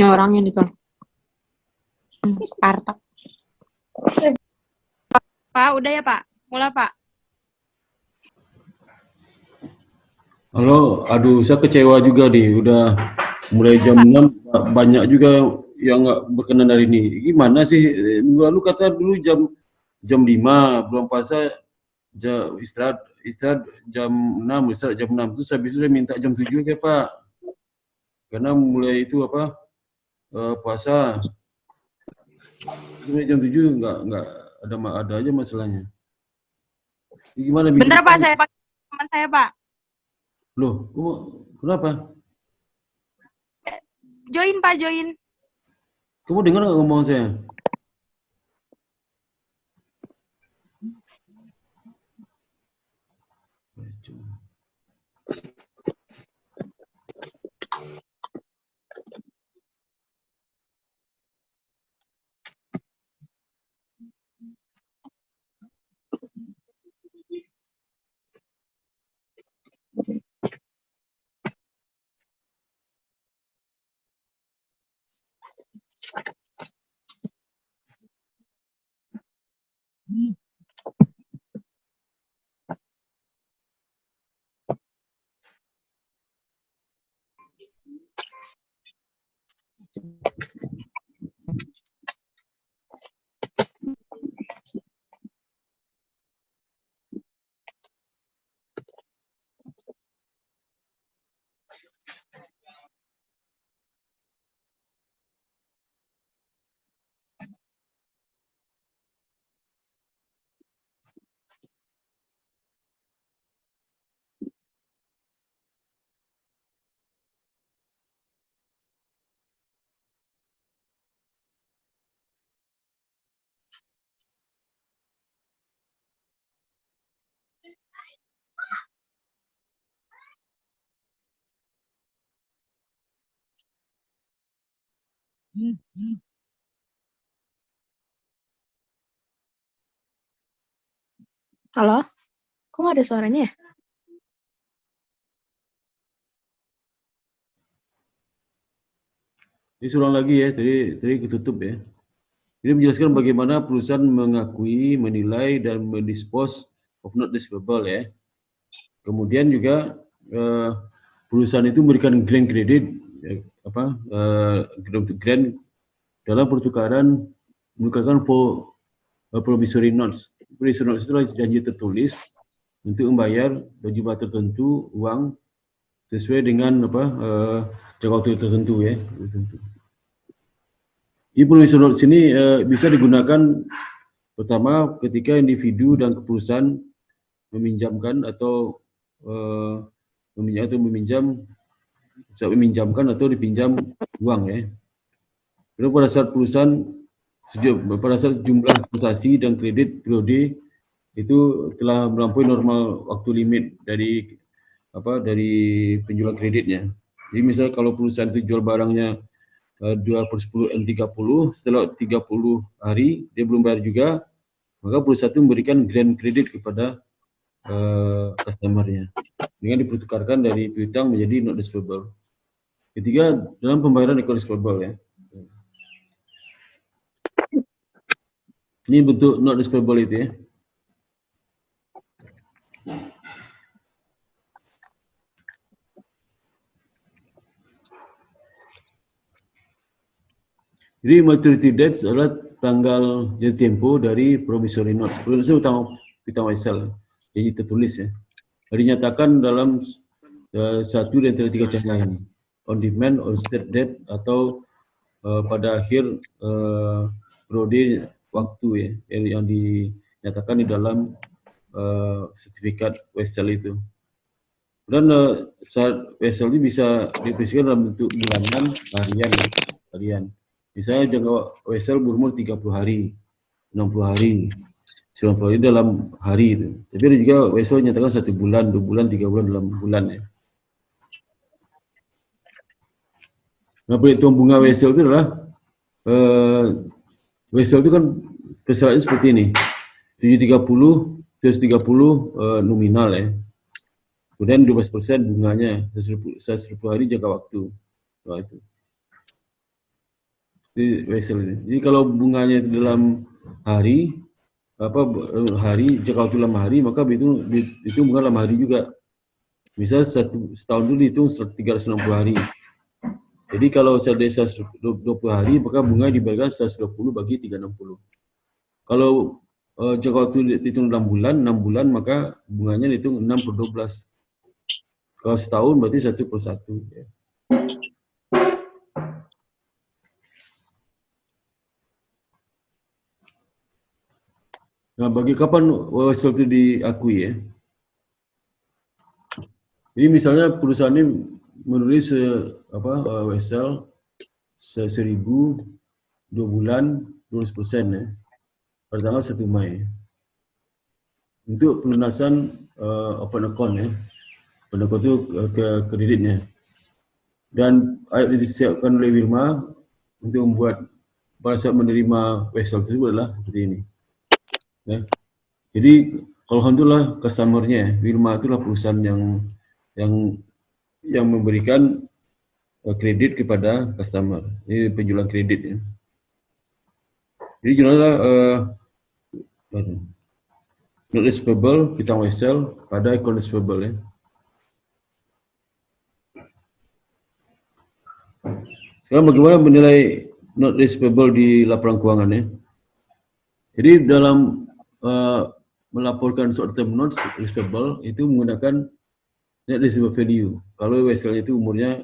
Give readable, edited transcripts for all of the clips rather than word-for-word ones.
orangnya itu. Spartak. Pak, udah ya Pak? Mulai Pak. Halo, aduh saya kecewa juga nih, udah mulai jam 6 banyak juga yang nggak berkenan hari ini. Gimana sih? Lalu kata dulu jam 5 belum puasa istirahat jam 6, istirahat jam 6. Terus habis itu saya minta jam 7 ya Pak. Karena mulai itu puasa. Mulai jam 7 nggak ada aja masalahnya. Gimana? Bentar Pak, saya pakai teman saya Pak. Loh, kenapa? Join Pak, join. Kamu dengar nggak ngomong saya? Halo? Kok nggak ada suaranya ya? Ini ulang lagi ya, tadi ketutup ya. Ini menjelaskan bagaimana perusahaan mengakui, menilai, dan mendispose of not disposable ya. Kemudian juga perusahaan itu memberikan grant kredit, grant dalam menukarkan promissory notes. Promissory notes itu adalah janji tertulis untuk membayar jumlah tertentu uang sesuai dengan jangka waktu tertentu ya. Di promissory notes ini bisa digunakan pertama ketika individu dan perusahaan meminjamkan atau meminjamkan atau dipinjam uang ya. Lalu pada saat jumlah transaksi dan kredit periode itu telah melampaui normal waktu limit dari penjualan kreditnya. Jadi misalnya kalau perusahaan itu jual barangnya 2/10 N30, setelah 30 hari dia belum bayar juga, maka perusahaan itu memberikan grant kredit kepada customer-nya dengan dipertukarkan dari piutang menjadi not disposable. Ketiga, dalam pembayaran account disposable ya. Ini bentuk not disposable itu ya. Jadi maturity dates adalah tanggal jatuh tempo dari promissory note. Promissory utama piutang wesel, jadi tertulis ya. Dinyatakan dalam satu dari tiga cara ini, on demand, on state date, atau pada akhir periode waktu ya yang dinyatakan di dalam sertifikat wesel itu. Dan saat wesel ini bisa didefinisikan dalam bentuk bulanan, harian. Misalnya jangka wesel berumur 30 hari, 60 hari, 90 hari dalam hari itu. Tapi ada juga wesel nyatakan 1 bulan, 2 bulan, 3 bulan dalam bulan ya. Nah, perhitungan bunga wesel itu adalah wesel itu kan persyaratnya seperti ini. 730 nominal ya. Kemudian 12% bunganya, 120 hari jangka waktu. Nah, itu. Itu wesel ini. Jadi kalau bunganya itu dalam hari, jangka waktu dalam hari, maka itu bunga dalam hari juga. Misal setahun dulu dihitung 360 hari. Jadi kalau seandainya 120 hari, maka bunga dibagikan 120 bagi 360. Kalau jangka waktu dihitung 6 bulan, maka bunganya dihitung 6 per 12. Kalau setahun berarti 1 per 1. Ya. Nah, bagi kapan wesel itu diakui ya? Jadi misalnya perusahaan ini menulis wesel 1.000 2 bulan 12% ya, pada tanggal 1 Mei. Untuk pelunasan open account ya, open account itu ke kreditnya. Dan ayat disiapkan oleh Wilma untuk membuat pada saat menerima wesel tersebut adalah seperti ini. Ya. Jadi kalau alhamdulillah customer-nya Wilma itulah perusahaan yang memberikan kredit kepada customer. Ini penjualan kredit ya. Jadi jurnalnya not receivable kita wesel pada account receivable ya. Sekarang bagaimana menilai not receivable di laporan keuangan ya? Jadi dalam melaporkan short term notes receivable itu menggunakan net receivable value. Kalau weselnya itu umurnya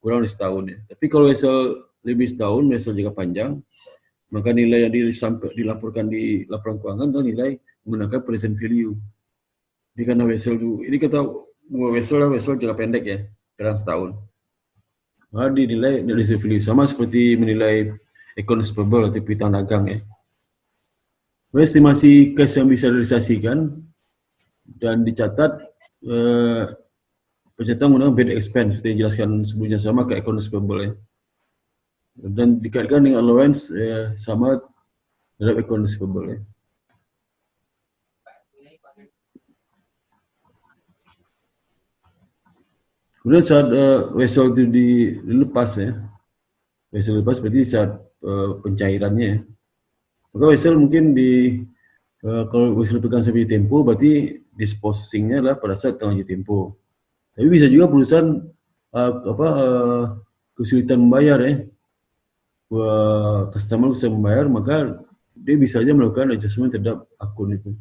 kurang dari setahun ya. Tapi kalau wesel lebih setahun, wesel jangka panjang, maka nilai yang dilaporkan di laporan keuangan adalah nilai menggunakan present value. Jadi karena wesel itu, ini kita wesel jangka pendek ya, kurang setahun. Maka dinilai net receivable value sama seperti menilai account receivable atau piutang dagang ya. Estimasi cash yang bisa direalisasikan dan dicatat pencatatan menggunakan bad expense seperti yang dijelaskan sebelumnya sama ke account receivable ya. Dan dikaitkan dengan allowance sama terhadap account receivable ya. Kemudian saat wesel itu dilepas ya, wesel lepas berarti saat pencairannya ya. Maka wesel mungkin kalau wesel pegang sampai tempo berarti disposingnya adalah pada saat tengah tempo. Tapi bisa juga perusahaan kesulitan membayar ya, customer bisa membayar, maka dia bisa saja melakukan adjustment terhadap akun itu.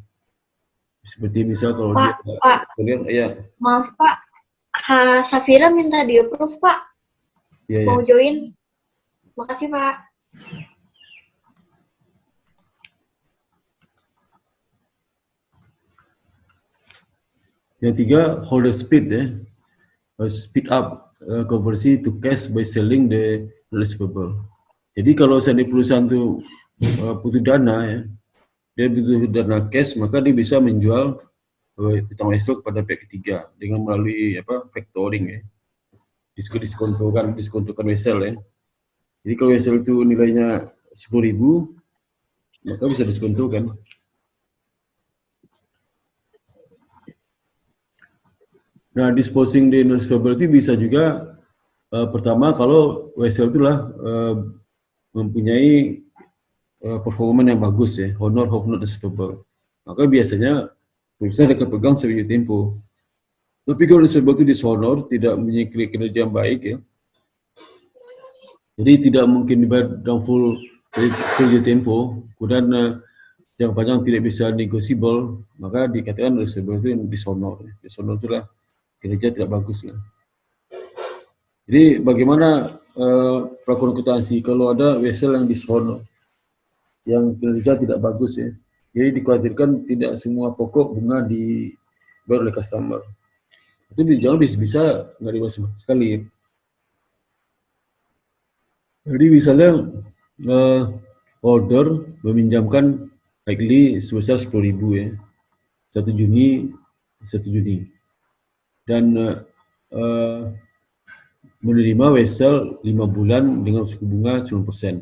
Seperti misal kalau Pak, dia ya. Maaf Pak, Safira minta di-approve Pak. Ya, mau join. Makasih Pak. Yang tiga, holder speed ya. Speed up conversi to cash by selling the receivable. Jadi kalau seandainya perusahaan itu butuh dana ya, dia butuh dana cash, maka dia bisa menjual piutang wesel kepada pihak ketiga dengan melalui factoring ya. Diskontokan wesel ya. Jadi kalau wesel itu nilainya 10.000, maka bisa diskontokan. Nah, disposing the non-receivable itu bisa juga pertama kalau wesel itulah mempunyai performa yang bagus ya, honor not receivable. Maka biasanya perusahaan akan pegang sebagai tempo. Tapi kalau receivable itu dishonor, tidak mempunyai kinerja yang baik ya, jadi tidak mungkin dibayar dalam full tempo, kemudian jangka panjang tidak bisa negotiable, maka dikatakan receivable itu yang dishonor. Dishonor itulah kinerja tidak bagus lah. Jadi bagaimana pelakuan akuntansi kalau ada wesel yang dishonor, yang kinerja tidak bagus ya. Jadi dikhawatirkan tidak semua pokok bunga dibayar oleh customer. Itu jangan bisa nggak dibayar sama sekali. Jadi misalnya order meminjamkan likely sebesar 10.000 ya, 1 Juni. Dan menerima wesel 5 bulan dengan suku bunga 9%.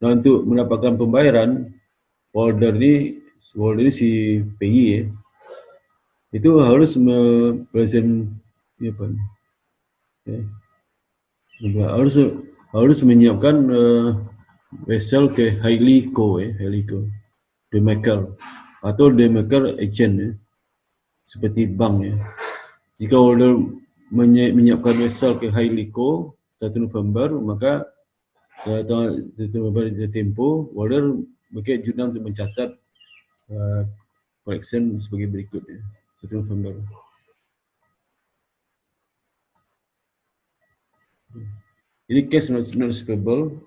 Nah, untuk mendapatkan pembayaran order ini si PI ya, itu harus present harus harus menyiapkan vessel ke helico, demaker atau demaker agent, seperti bank ya. Jika holder menyiapkan vessel ke helico 1 November, maka tanggal 1 November tempoh, holder bagi jurnal untuk mencatat collection sebagai berikut ya. 1 November. Jadi cash not receivable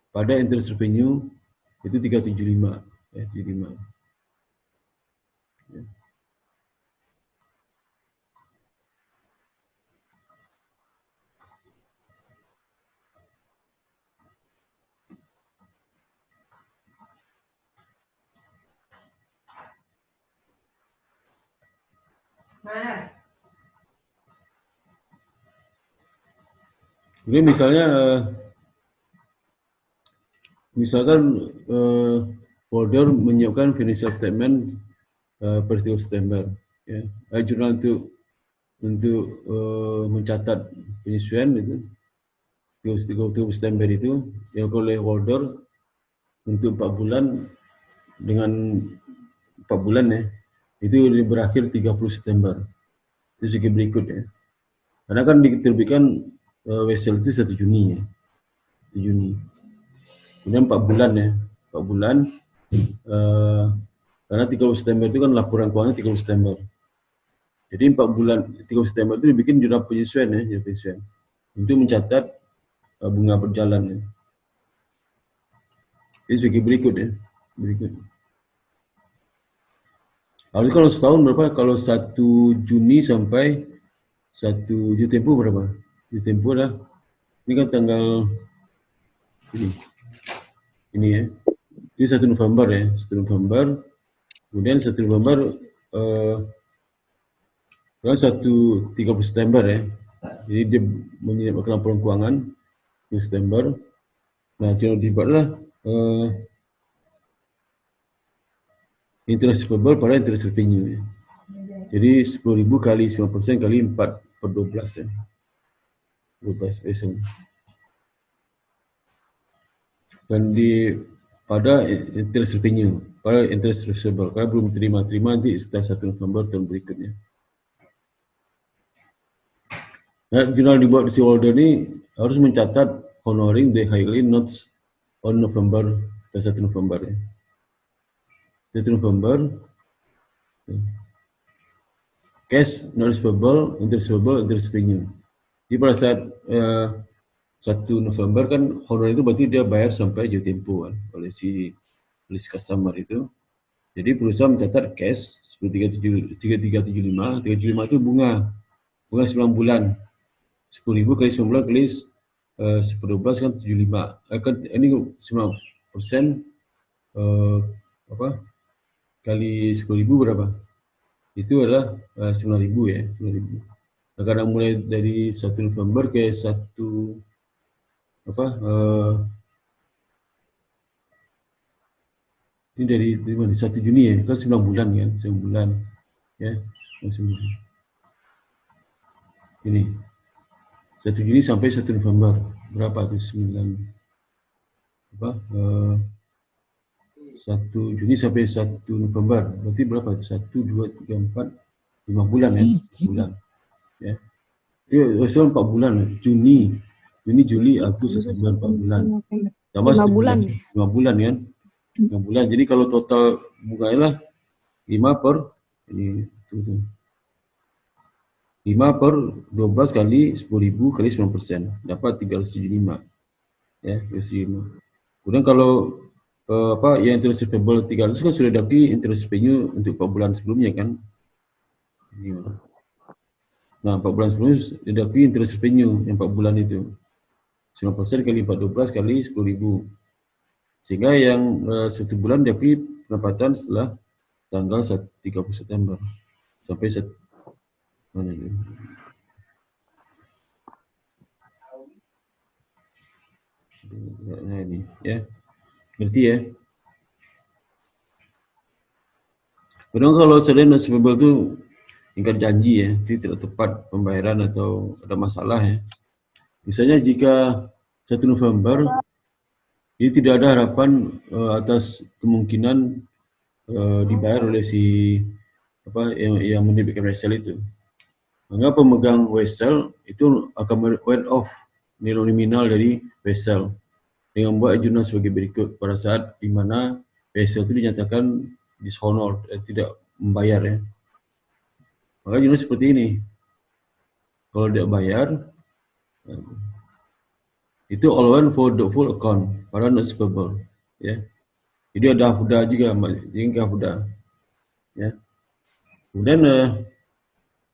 pada interest revenue itu 375 ya, 75. Ya. Jadi misalnya misalkan holder menyiapkan financial statement per 30 September ya. Jurnal untuk mencatat penyesuaian itu 30 September itu yang oleh holder untuk 4 bulan dengan 4 bulan ya. Itu berakhir 30 September. Itu sebagai berikut ya. Karena kan diterbitkan vessel itu 1 Juni ya. 1 Juni. Kemudian 4 bulan ya. 4 bulan karena 30 September itu kan laporan keuangan 30 September. Jadi 4 bulan 30 September itu dibikin jurnal penyesuaian ya, jurnal penyesuaian. Untuk mencatat bunga berjalan ya. Ini sebagai berikut ya. Berikut. Lalu kalau setahun berapa? Kalau 1 Juni sampai 1 Juni tempoh berapa? Juni tempoh dah. Ini kan tanggal ini ya. Ini 1 November ya. 1 November. Kemudian 1 November kan 30 September ya. Jadi dia menyiapkan laporan keuangan di September. Nah, jurnal dibuatlah interest receivable pada interest revenue ya. Jadi 10.000 kali 5% kali 4 per 12 ya. 12 persen. Dan pada interest revenue, pada interest receivable, kalau belum terima nanti setelah 1 November tahun berikutnya. Nah, jurnal dibuat di si holder ini harus mencatat honoring the highly notes on November, 1 November ya. 1 November, cash not receivable, interest revenue. Jadi pada saat 1 November kan honor itu berarti dia bayar sampai jatuh tempoh kan, oleh si customer itu. Jadi perusahaan mencatat cash seperti 3375 itu bunga 9 bulan. 10.000 kali 9 bulan kali 10-12 kan 75. Kan ini 9% kali 10.000 berapa? Itu adalah 9.000 ya, 9.000. Nah, karena mulai dari 1 November ke 1 ini dari mana? 1 Juni ya, kan 9 bulan kan, 9 bulan ya, 9 bulan. Ini 1 Juni sampai 1 November berapa tuh 1 Juni sampai 1 November berarti berapa tuh 1, 2, 3, 4, 5 bulan ya, bulan ya. Ini 4 bulan, Juni, Juli, Agustus, September 4 bulan. Tambah 5 bulan. 5 bulan kan. 5 bulan. Jadi kalau total bunganya lah 5 per ini 5 per 12 kali 10.000 kali 9%, dapat 375. Ya, 375. Kemudian kalau yang interest receivable 300 kan sudah dapati interest revenue untuk 4 bulan sebelumnya kan. Nah, 4 bulan sebelumnya dapati interest revenue yang 4 bulan itu. 9% kali 412 kali 10.000. Sehingga yang 1 bulan dapati pendapatan setelah tanggal 30 September sampai mana ini? Nah, ini ya. Ngerti ya? Kadang kalau selain receivable itu ingkar janji ya, jadi tidak tepat pembayaran atau ada masalah ya. Misalnya jika 1 November, jadi tidak ada harapan atas kemungkinan dibayar oleh si yang menerbitkan wesel itu. Maka pemegang wesel itu akan write off nilai nominal dari wesel dengan membuat jurnal sebagai berikut pada saat di mana wesel itu dinyatakan dishonor, tidak membayar ya. Maka jurnal seperti ini. Kalau tidak bayar, itu allowance for doubtful account, para not receivable, ya. Jadi ada hafda juga, jadi hafda, ya. Kemudian,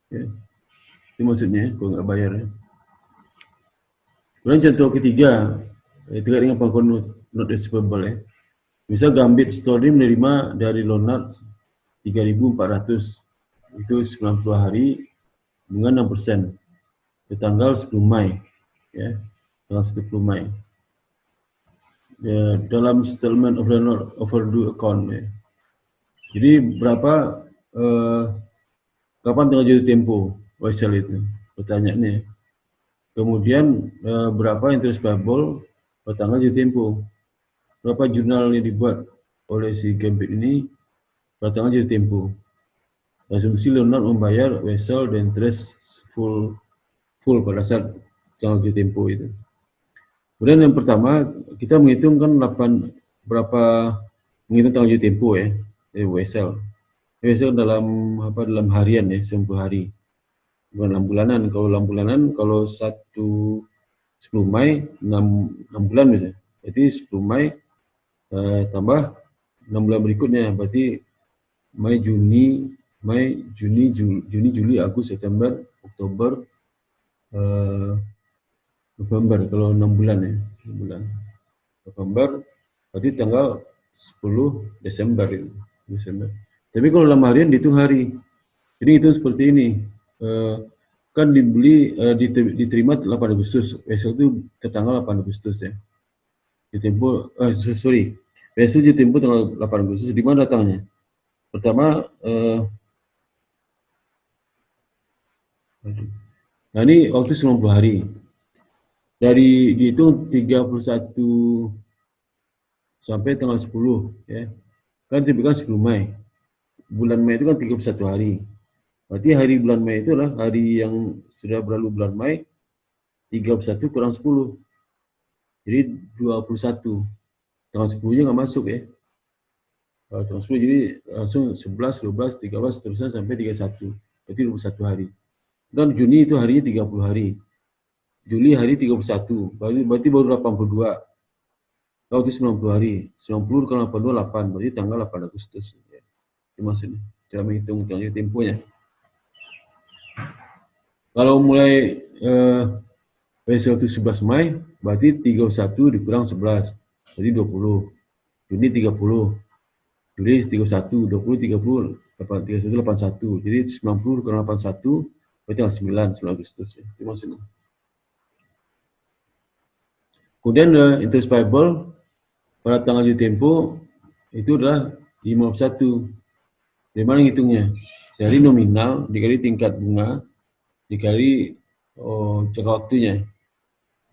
ya, itu maksudnya kalau nggak bayar. Ya. Kemudian contoh ketiga, terkait dengan pengakuan not receivable, ya. Misal Gambit Story menerima dari Lonart 3.400, itu 90 hari dengan 6%, di tanggal 10 Mai, ya. Tanggal 10 Mai. Ya, dalam settlement of the overdue account. Ya. Jadi berapa kapan tanggal jatuh tempo wesel itu? Pertanyaannya. Kemudian berapa interest payable pada tanggal jatuh tempo? Berapa jurnal yang dibuat oleh si Gambit ini pada tanggal jatuh tempo? Asumsi Leonard membayar wesel dan interest full pada saat tanggal jatuh tempo itu. Kemudian yang pertama kita menghitungkan menghitung tanggal jatuh tempo ya, wesel. Wesel dalam harian ya, 90 hari. Bukan dalam bulanan. Kalau dalam bulanan, kalau 10 Mai 6 bulan misalnya. Berarti 10 Mai tambah 6 bulan berikutnya, berarti Mei, Juni, Juli, Agustus, September, Oktober, November, kalau 6 bulan ya, 6 bulan. November, berarti tanggal 10 Desember itu. Desember. Tapi kalau dalam harian dihitung hari. Jadi itu seperti ini. Kan diterima 8 Agustus. Wesel itu ke tanggal 8 Agustus ya. Wesel ditempo tanggal 8 Agustus. Di mana datangnya? Pertama, nah ini waktu 90 hari. Dari dihitung 31 sampai tanggal 10 ya. Kan diterbitkan 10 Mei. Bulan Mei itu kan 31 hari. Berarti hari bulan Mei itu adalah hari yang sudah berlalu bulan Mei, 31 kurang 10. Jadi 21. Tanggal 10-nya nggak masuk ya. Tanggal 10 jadi langsung 11, 12, 13 seterusnya sampai 31. Berarti 21 hari. Dan Juni itu harinya 30 hari. Juli hari 31, berarti baru 82. Kalau itu 90 hari, 90 kurang 82, 8, berarti tanggal 8 Agustus. Ya. Itu maksudnya, cara menghitung tanggal temponya. Kalau mulai wesel itu 11 Mai, berarti 31 dikurang 11, berarti 20. Juni 30, Juli 31, 20, 30, 31, 81. Jadi 90 kurang 81, berarti tanggal 9 Agustus. Ya. Itu maksudnya. Kemudian interest payable pada tanggal jatuh tempo itu adalah 51. Dari mana ngitungnya? Dari nominal dikali tingkat bunga dikali jangka waktunya.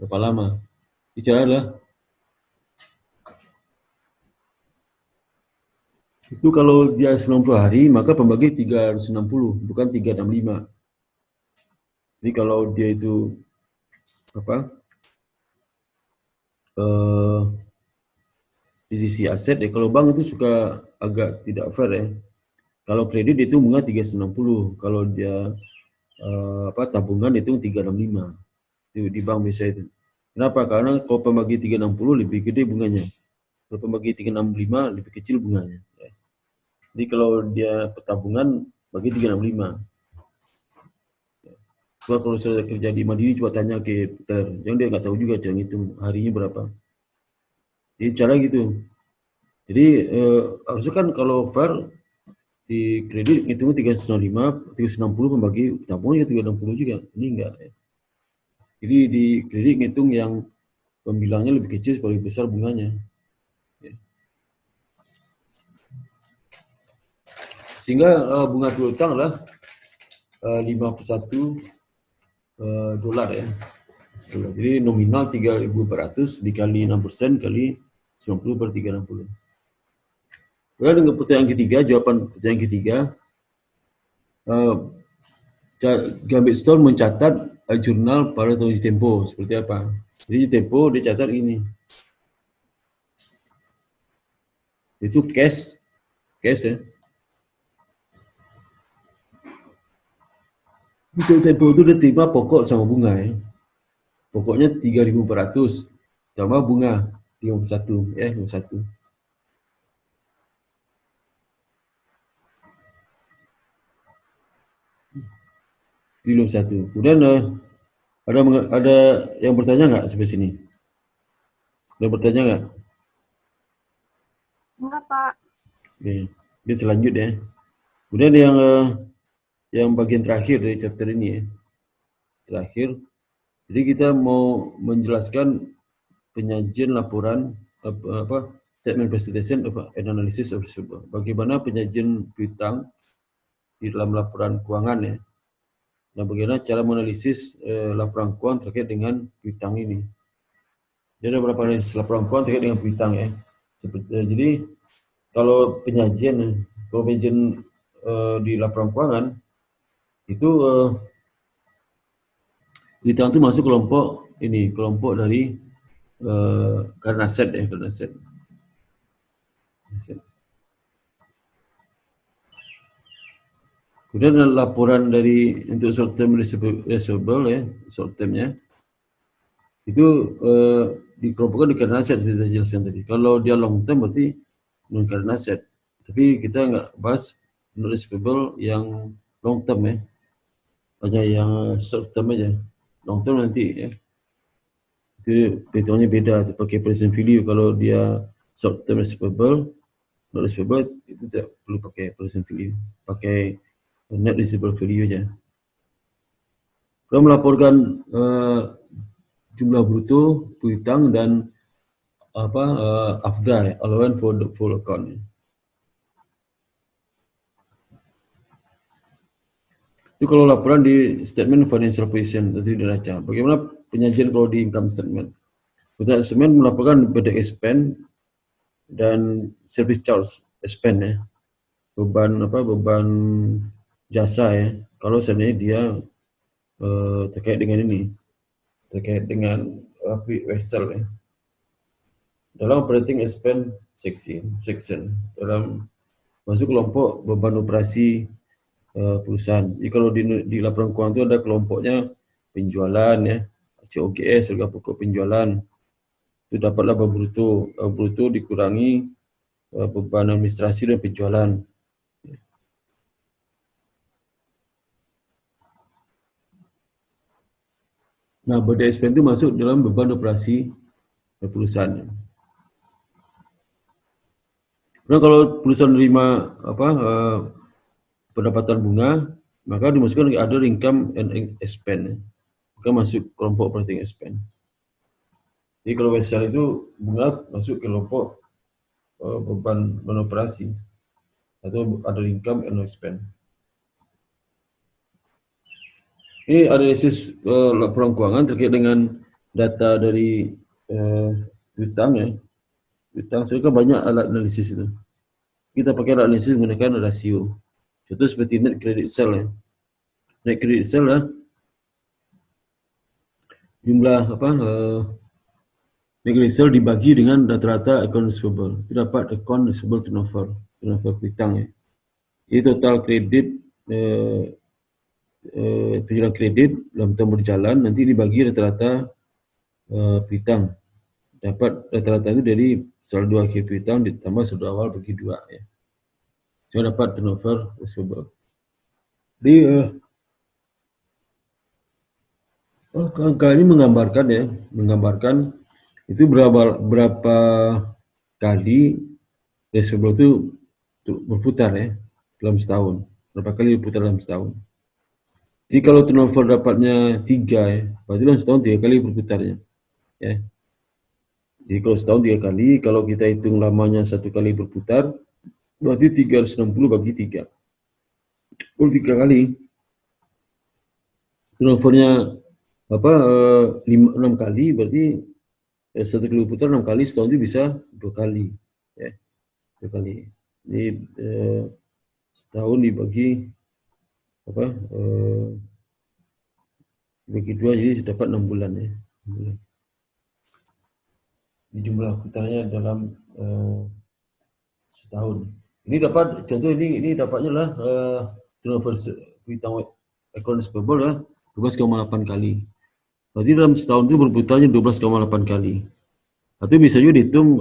Berapa lama? Bicara adalah itu kalau dia 90 hari maka pembagi 360 bukan 365. Jadi kalau dia itu di sisi aset ya, kalau bank itu suka agak tidak fair ya. Kalau kredit itu bunga 390, kalau dia tabungan itu 365. Itu di bank biasa itu. Kenapa? Karena kalau pembagi 360 lebih gede bunganya. Kalau pembagi 365 lebih kecil bunganya. Ya. Jadi kalau dia tabungan bagi 365. Coba kalau saya kerja di Mandiri, coba tanya ke Peter, yang dia nggak tahu juga cara ngitung harinya berapa. Jadi cara gitu. Jadi harusnya kan kalau fair di kredit ngitungnya 395, 360 membagi tabungan ya 360 juga. Ini enggak. Ya. Jadi di kredit ngitung yang pembilangnya lebih kecil paling besar bunganya. Ya. Sehingga bunga piutang adalah 51 dolar ya. Jadi nominal 3.400 dikali 6% kali 90 per 360. Kemudian dengan pertanyaan ketiga, jawaban pertanyaan ketiga, Gambit Stone mencatat jurnal pada tahun Tempo seperti apa? Jadi Tempo dia catat ini. Itu cash ya. Bisa Tempo itu dia terima pokok sama bunga ya. Pokoknya 3.400 tambah bunga 51 ya, 51. Belum satu. Kemudian ada yang bertanya nggak sampai sini? Ada bertanya nggak? Enggak, Pak. Oke. Dia selanjutnya. Kemudian yang bagian terakhir dari chapter ini ya. Terakhir. Jadi kita mau menjelaskan penyajian laporan statement presentation of analysis of receivable. Bagaimana penyajian piutang di dalam laporan keuangan ya. Dan bagaimana cara menganalisis laporan keuangan terkait dengan piutang ini. Jadi ada beberapa analisis laporan keuangan terkait dengan piutang ya. Jadi kalau penyajian di laporan keuangan itu piutang itu masuk kelompok dari current asset ya, current asset. Kemudian ada laporan untuk short term receivable ya, short termnya itu dikelompokkan di current asset seperti saya jelaskan tadi. Kalau dia long term berarti non current asset. Tapi kita nggak bahas non receivable yang long term ya, hanya yang short term aja. Long term nanti ya. Itu perhitungannya beda, pakai present value. Kalau dia short term receivable, non receivable itu tidak perlu pakai present value, pakai net receivable value aja. Kalau melaporkan jumlah bruto, piutang dan AFDA ya, allowance for the full account. Itu kalau laporan di statement financial position tadi neraca. Bagaimana penyajian kalau di income statement? Kita statement melaporkan bad expense dan service charge expense ya. Beban jasa ya. Kalau sebenarnya dia terkait dengan vessel ya. Dalam operating expense section dalam masuk kelompok beban operasi perusahaan. Jadi kalau di laporan keuangan itu ada kelompoknya penjualan ya, COGS harga pokok penjualan. Itu dapat laba bruto. Laba bruto dikurangi beban administrasi dan penjualan. Nah, bad expense itu masuk dalam beban operasi perusahaan. Nah, kalau perusahaan menerima pendapatan bunga, maka dimasukkan ada income and expense. Maka masuk kelompok operating expense. Jadi kalau wesel itu bunga masuk ke kelompok beban operasi atau ada income and expense. Ini analisis laporan keuangan terkait dengan data dari piutang ya. Piutang, soalnya kan banyak alat analisis itu. Kita pakai alat analisis menggunakan rasio. Contoh seperti net credit sale ya. Net credit sale ya. Jumlah net credit sale dibagi dengan rata-rata account receivable. Itu dapat account receivable turnover piutang ya. Ini total kredit penjualan kredit dalam tahun berjalan nanti dibagi rata-rata piutang. Dapat rata-rata itu dari saldo akhir piutang ditambah saldo awal bagi 2 ya. Saya dapat turnover receivable. Jadi angka ini menggambarkan itu berapa kali receivable itu berputar ya dalam setahun. Berapa kali berputar dalam setahun. Jadi kalau turnover dapatnya 3 ya, berarti dalam setahun 3 kali berputarnya. Ya. Jadi kalau setahun 3 kali, kalau kita hitung lamanya 1 kali berputar, berarti 360 bagi 3. Kalau 3 kali, turnovernya 6 kali, berarti 1 kali putar 6 kali, setahun itu bisa 2 kali. Ya, 2 kali. Jadi setahun dibagi dibagi 2, jadi dapat 6 bulan ya. 6 bulan. Ini jumlah putarannya dalam setahun. Ini dapat contoh ini dapatnya lah turnover piutang account receivable ya 12,8 kali. Berarti dalam setahun itu berputarnya 12,8 kali. Atau bisa juga dihitung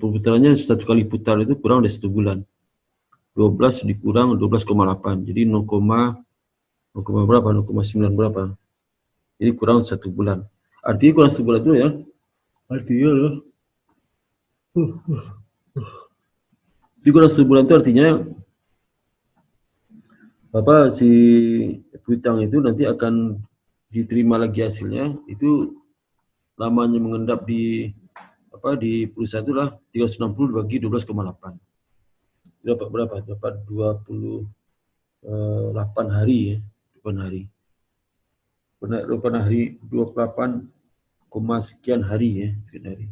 perputarannya 1 kali putar itu kurang dari 1 bulan. 12 dikurang 12,8. Jadi 0, berapa? 0,9 berapa? Jadi kurang 1 bulan. Artinya kurang 1 bulan itu ya. Artinya loh. Jadi kurang 1 bulan itu artinya si piutang itu nanti akan diterima lagi hasilnya, itu lamanya mengendap di perusahaan itu lah 360 dibagi 12,8. Dapat berapa? Dapat 28 hari ya. 28 hari. 28, sekian hari ya, sekian hari.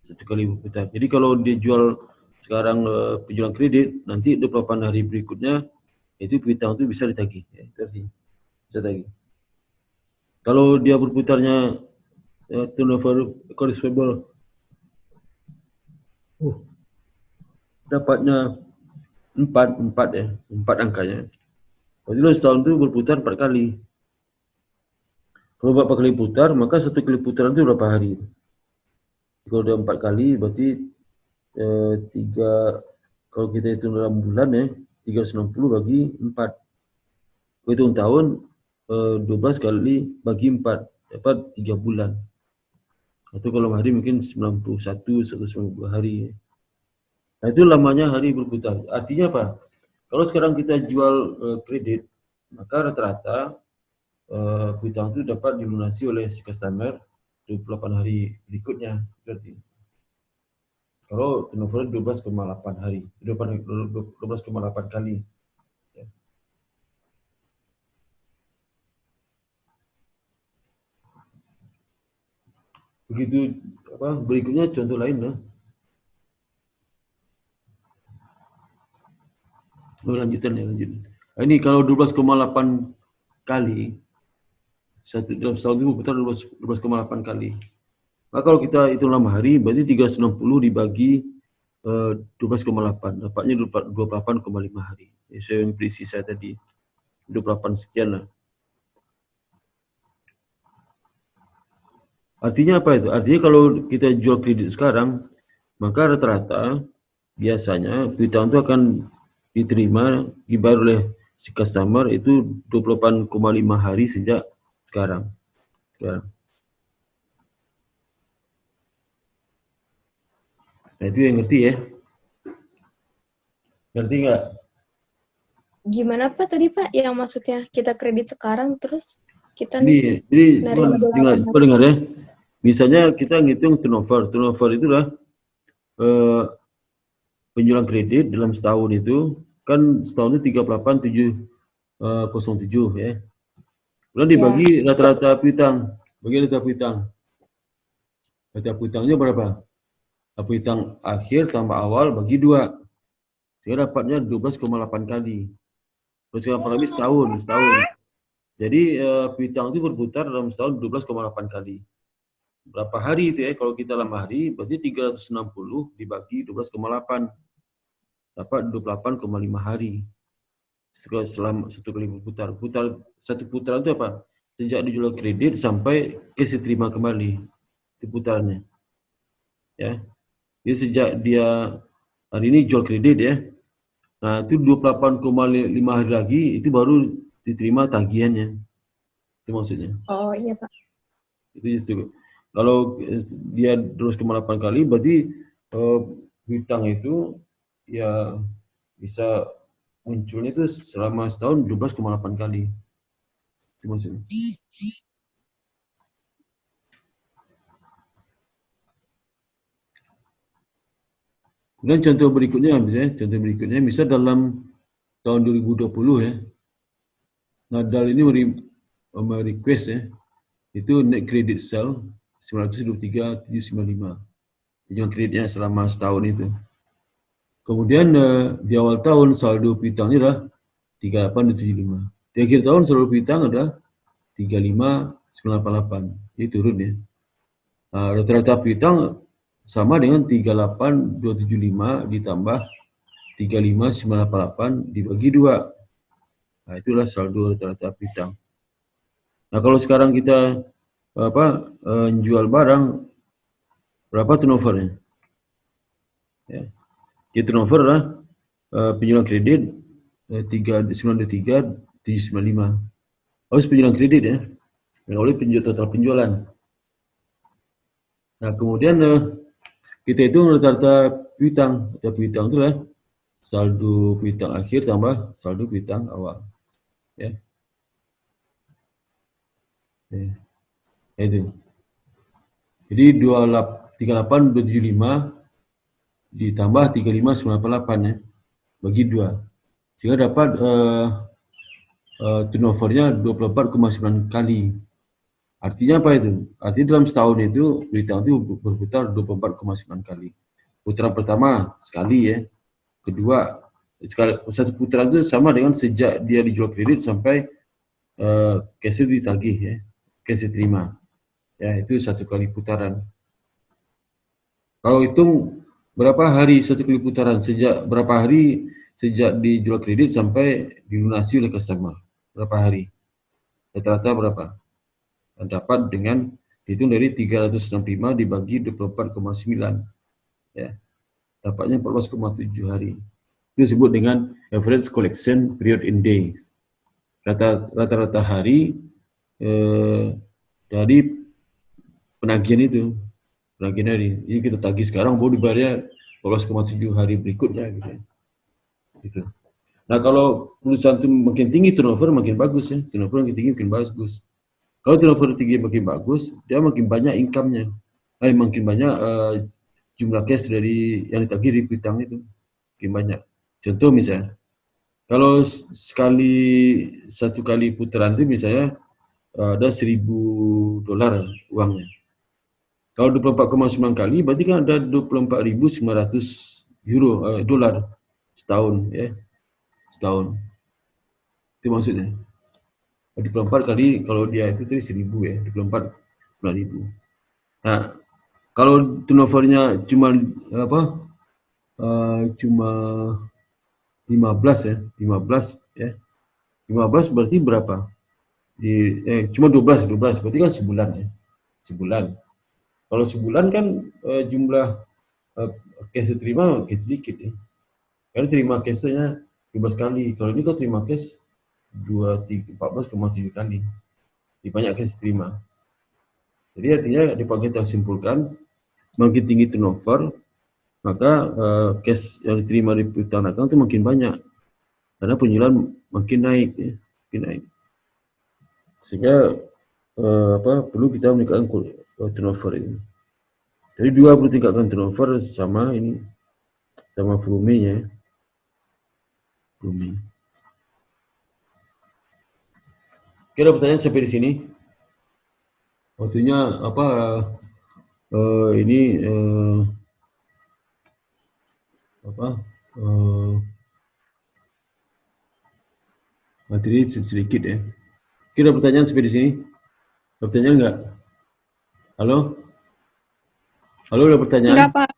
1 kali putar. Jadi kalau dia jual sekarang penjualan kredit, nanti 28 hari berikutnya itu piutang itu bisa ditagih. Ya, itu artinya. Bisa tagih. Kalau dia berputarnya turnover account receivable dapatnya 4 angkanya. Jadi setahun itu berputar 4 kali. Kalau 4 kali putar, maka 1 kali putaran itu berapa hari? Kalau udah 4 kali, berarti 3, kalau kita hitung dalam bulan ya, 360 bagi 4. Kalau hitung tahun, 12 kali bagi 4, dapat 3 bulan. Atau kalau hari mungkin 91, 190 hari. Nah itu lamanya hari berputar. Artinya apa? Kalau sekarang kita jual kredit, maka rata-rata piutang itu dapat dilunasi oleh si customer 28 hari berikutnya. Berarti. Kalau turnover 12,8 hari, 12,8 kali. Ya. Begitu berikutnya contoh lain lah. Lanjutan. Nah, ini kalau 12,8 kali dalam setahun itu berputar 12,8 kali. Maka kalau kita hitung lama hari, berarti 360 dibagi 12,8, dapatnya 28,5 hari. Sesuai yang prediksi saya tadi, 28 sekian lah. Artinya apa itu? Artinya kalau kita jual kredit sekarang, maka rata-rata biasanya piutang itu akan diterima, dibayar oleh si customer itu 28,5 hari sejak sekarang. Nah itu yang ngerti ya. Ngerti nggak? Gimana Pak tadi Pak? Yang maksudnya kita kredit sekarang terus kita Jadi dengar ya. Misalnya kita ngitung turnover. Turnover itulah penjualan kredit dalam setahun itu kan setahun itu 38,707 ya. Kemudian dibagi rata-rata piutang. Rata piutangnya berapa? Piutang akhir tambah awal bagi 2. Sehingga dapatnya 12,8 kali. Terus lebih setahun. Jadi piutang itu berputar dalam setahun 12,8 kali. Berapa hari itu ya? Kalau kita lama hari, berarti 360 dibagi 12,8. Dapat 28,5 hari. Selama 1 kali berputar. Satu putaran itu apa? Sejak dijual kredit sampai diterima kembali. Itu putarannya. Ya. Jadi sejak dia hari ini jual kredit ya. Nah, itu 28,5 hari lagi itu baru diterima tagihannya. Itu maksudnya. Oh iya Pak. Itu. Kalau dia 12,8 kali berarti piutang itu ya bisa munculnya itu selama setahun 12,8 kali. Itu maksudnya. Kemudian contoh berikutnya, misal dalam tahun 2020 ya, Nadal ini request ya, Itu net credit sale 923,795. Pinjaman kreditnya selama setahun itu. Kemudian di awal tahun saldo piutangnya adalah 38,275. Di akhir tahun saldo piutang adalah 35,988. Ini turun ya. Rata-rata piutang sama dengan 38,275 ditambah 35,988 dibagi 2. Nah, itulah saldo rata-rata piutang. Nah, kalau sekarang kita jual barang, berapa turnovernya? Ya. Jadi turnover adalah penjualan kredit 923,795. Harus penjualan kredit ya, nggak boleh total penjualan. Nah, kemudian kita hitung rata-rata piutang. Rata piutang itu adalah saldo piutang akhir tambah saldo piutang awal. Ya. Itu. Jadi 38,275 ditambah 35,988 ya, bagi 2. Sehingga dapat turnovernya 24,9 kali. Artinya apa itu? Artinya dalam setahun itu piutang itu berputar 24,9 kali. Putaran pertama sekali ya. Kedua, satu putaran itu sama dengan sejak dia dijual kredit sampai cash ditagih ya. Cash diterima. Ya, itu satu kali putaran. Kalau hitung berapa hari satu kali putaran, berapa hari sejak dijual kredit sampai dilunasi oleh customer? Berapa hari? Rata-rata berapa? Dapat dengan dihitung dari 365 dibagi 24,9. Ya. Dapatnya 14,7 hari. Itu disebut dengan average collection period in days. Rata-rata hari dari penagihan itu. Penagihan hari. Ini kita tagih sekarang, baru dibayarnya 14,7 hari berikutnya. Gitu. Nah, kalau perusahaan itu makin tinggi turnover, makin bagus ya. Turnover makin tinggi, makin bagus. Kalau turnover tinggi makin bagus, dia makin banyak income-nya. Makin banyak jumlah cash dari yang ditagih di piutang itu. Makin banyak. Contoh misalnya, kalau satu kali putaran itu misalnya ada $1.000 uangnya. Kalau 24,9 kali, berarti kan ada 24.900 dolar setahun ya. Setahun. Itu maksudnya. 24 kali kalau dia itu tadi 1.000 ya, 24 9.000. Nah, kalau turnovernya cuma cuma 15 ya, 15 ya. 15 berarti berapa? Cuma 12 berarti kan sebulan ya. Sebulan. Kalau sebulan kan jumlah cash diterima makin sedikit ya. Karena terima cashnya 12 kali. Kalau ini kau terima cash 14,7 kali. Di banyak cash terima. Jadi artinya dapat kita simpulkan makin tinggi turnover, maka cash yang diterima di piutang dagang itu makin banyak. Karena penjualan makin naik ya, makin naik. Sehingga perlu kita meningkatkan turnover ini. Jadi dua perlu tingkatkan turnover sama ini, sama volumenya. Volume. Kira pertanyaan sampai di sini. Waktunya materi sedikit ya. Kira pertanyaan sampai di sini. Ada pertanyaan enggak? Halo? Halo, ada pertanyaan? Enggak, Pak.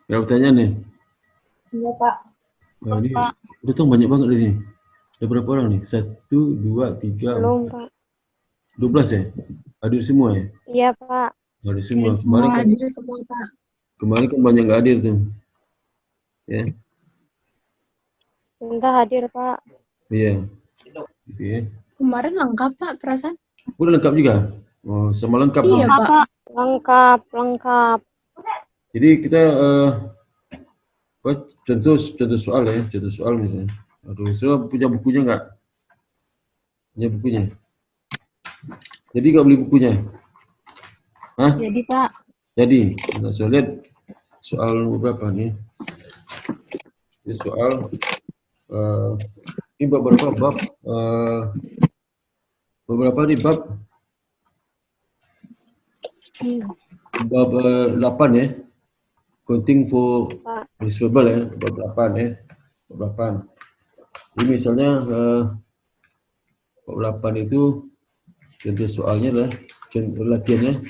Ada pertanyaan nih? Enggak, Pak. Nah, ini udah banyak banget ini. Ada berapa orang nih? 1, 2, 3, Belum, Pak. 12 ya? Hadir semua ya? Iya, Pak. Hadir semua. Kemarin kan, Hadir semua, Pak. kemarin kan banyak nggak hadir tuh. Ya. Minta hadir, Pak. Iya. Gitu ya. Kemarin lengkap, Pak, perasaan. Udah lengkap juga? Oh, sama lengkap. Iya, dong. Pak. Lengkap. Jadi kita contoh soal ya, contoh soal misalnya. Aduh, saya punya bukunya nggak? Punya bukunya? Jadi nggak beli bukunya? Hah? Jadi, Pak. Jadi, nggak saya lihat soal berapa nih? Ini soal ini beberapa bab beberapa di bab bab 8 ya. Counting for Pak. receivable ya, bab 8 ya. Bab 8. Jadi misalnya bab 8 itu contoh soalnya lah, contoh latihannya.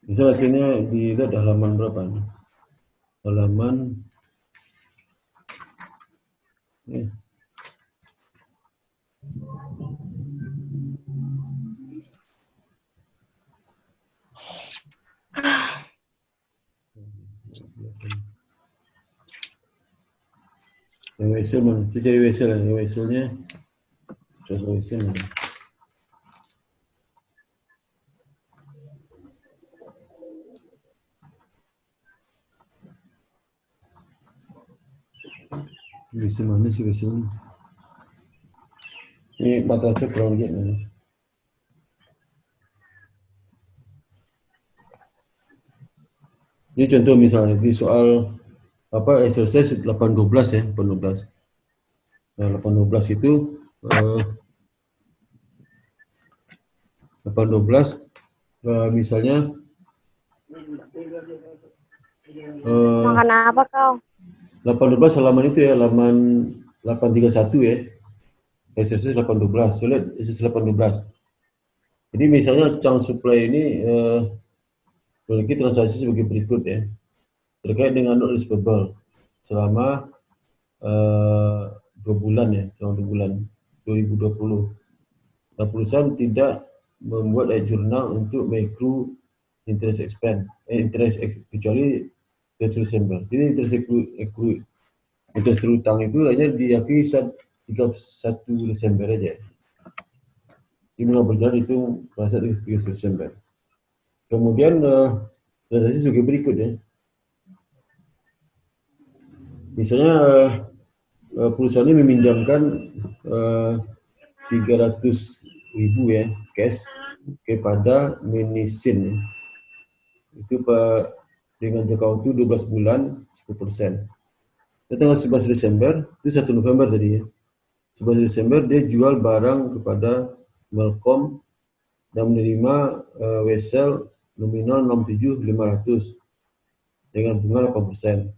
Misal latihannya di halaman berapa nih? Halaman yang wesel mana? Saya cari wesel lah, yang weselnya contoh wesel mana? Wesel mana sih weselnya? Ini mata saya kurang lihat mana? Ini contoh misalnya di soal apa exercise 812 ya, 812. Nah, 812 itu 812 misalnya Makan apa kau? 812 halaman itu ya, halaman 831 ya. Exercise 812. So, lihat exercise 812. Jadi misalnya chunk supply ini memiliki transaksi sebagai berikut ya. Terkait dengan not receivable selama 2 bulan ya, selama 2 bulan 2020. Nah, perusahaan tidak membuat jurnal untuk mengakui interest expense, kecuali Desember. Jadi interest terutang itu hanya diakui saat 31 Desember aja. Ini nggak berjalan itu pada saat 31 Desember. Kemudian transaksi sebagai berikut ya. Misalnya perusahaan ini meminjamkan 300.000 ya cash kepada Minisin ya. Itu dengan jangka waktu 12 bulan 10%. Tanggal 11 Desember, itu 1 November tadi ya. 11 Desember dia jual barang kepada Melkom dan menerima wesel nominal 67.500 dengan bunga 8%.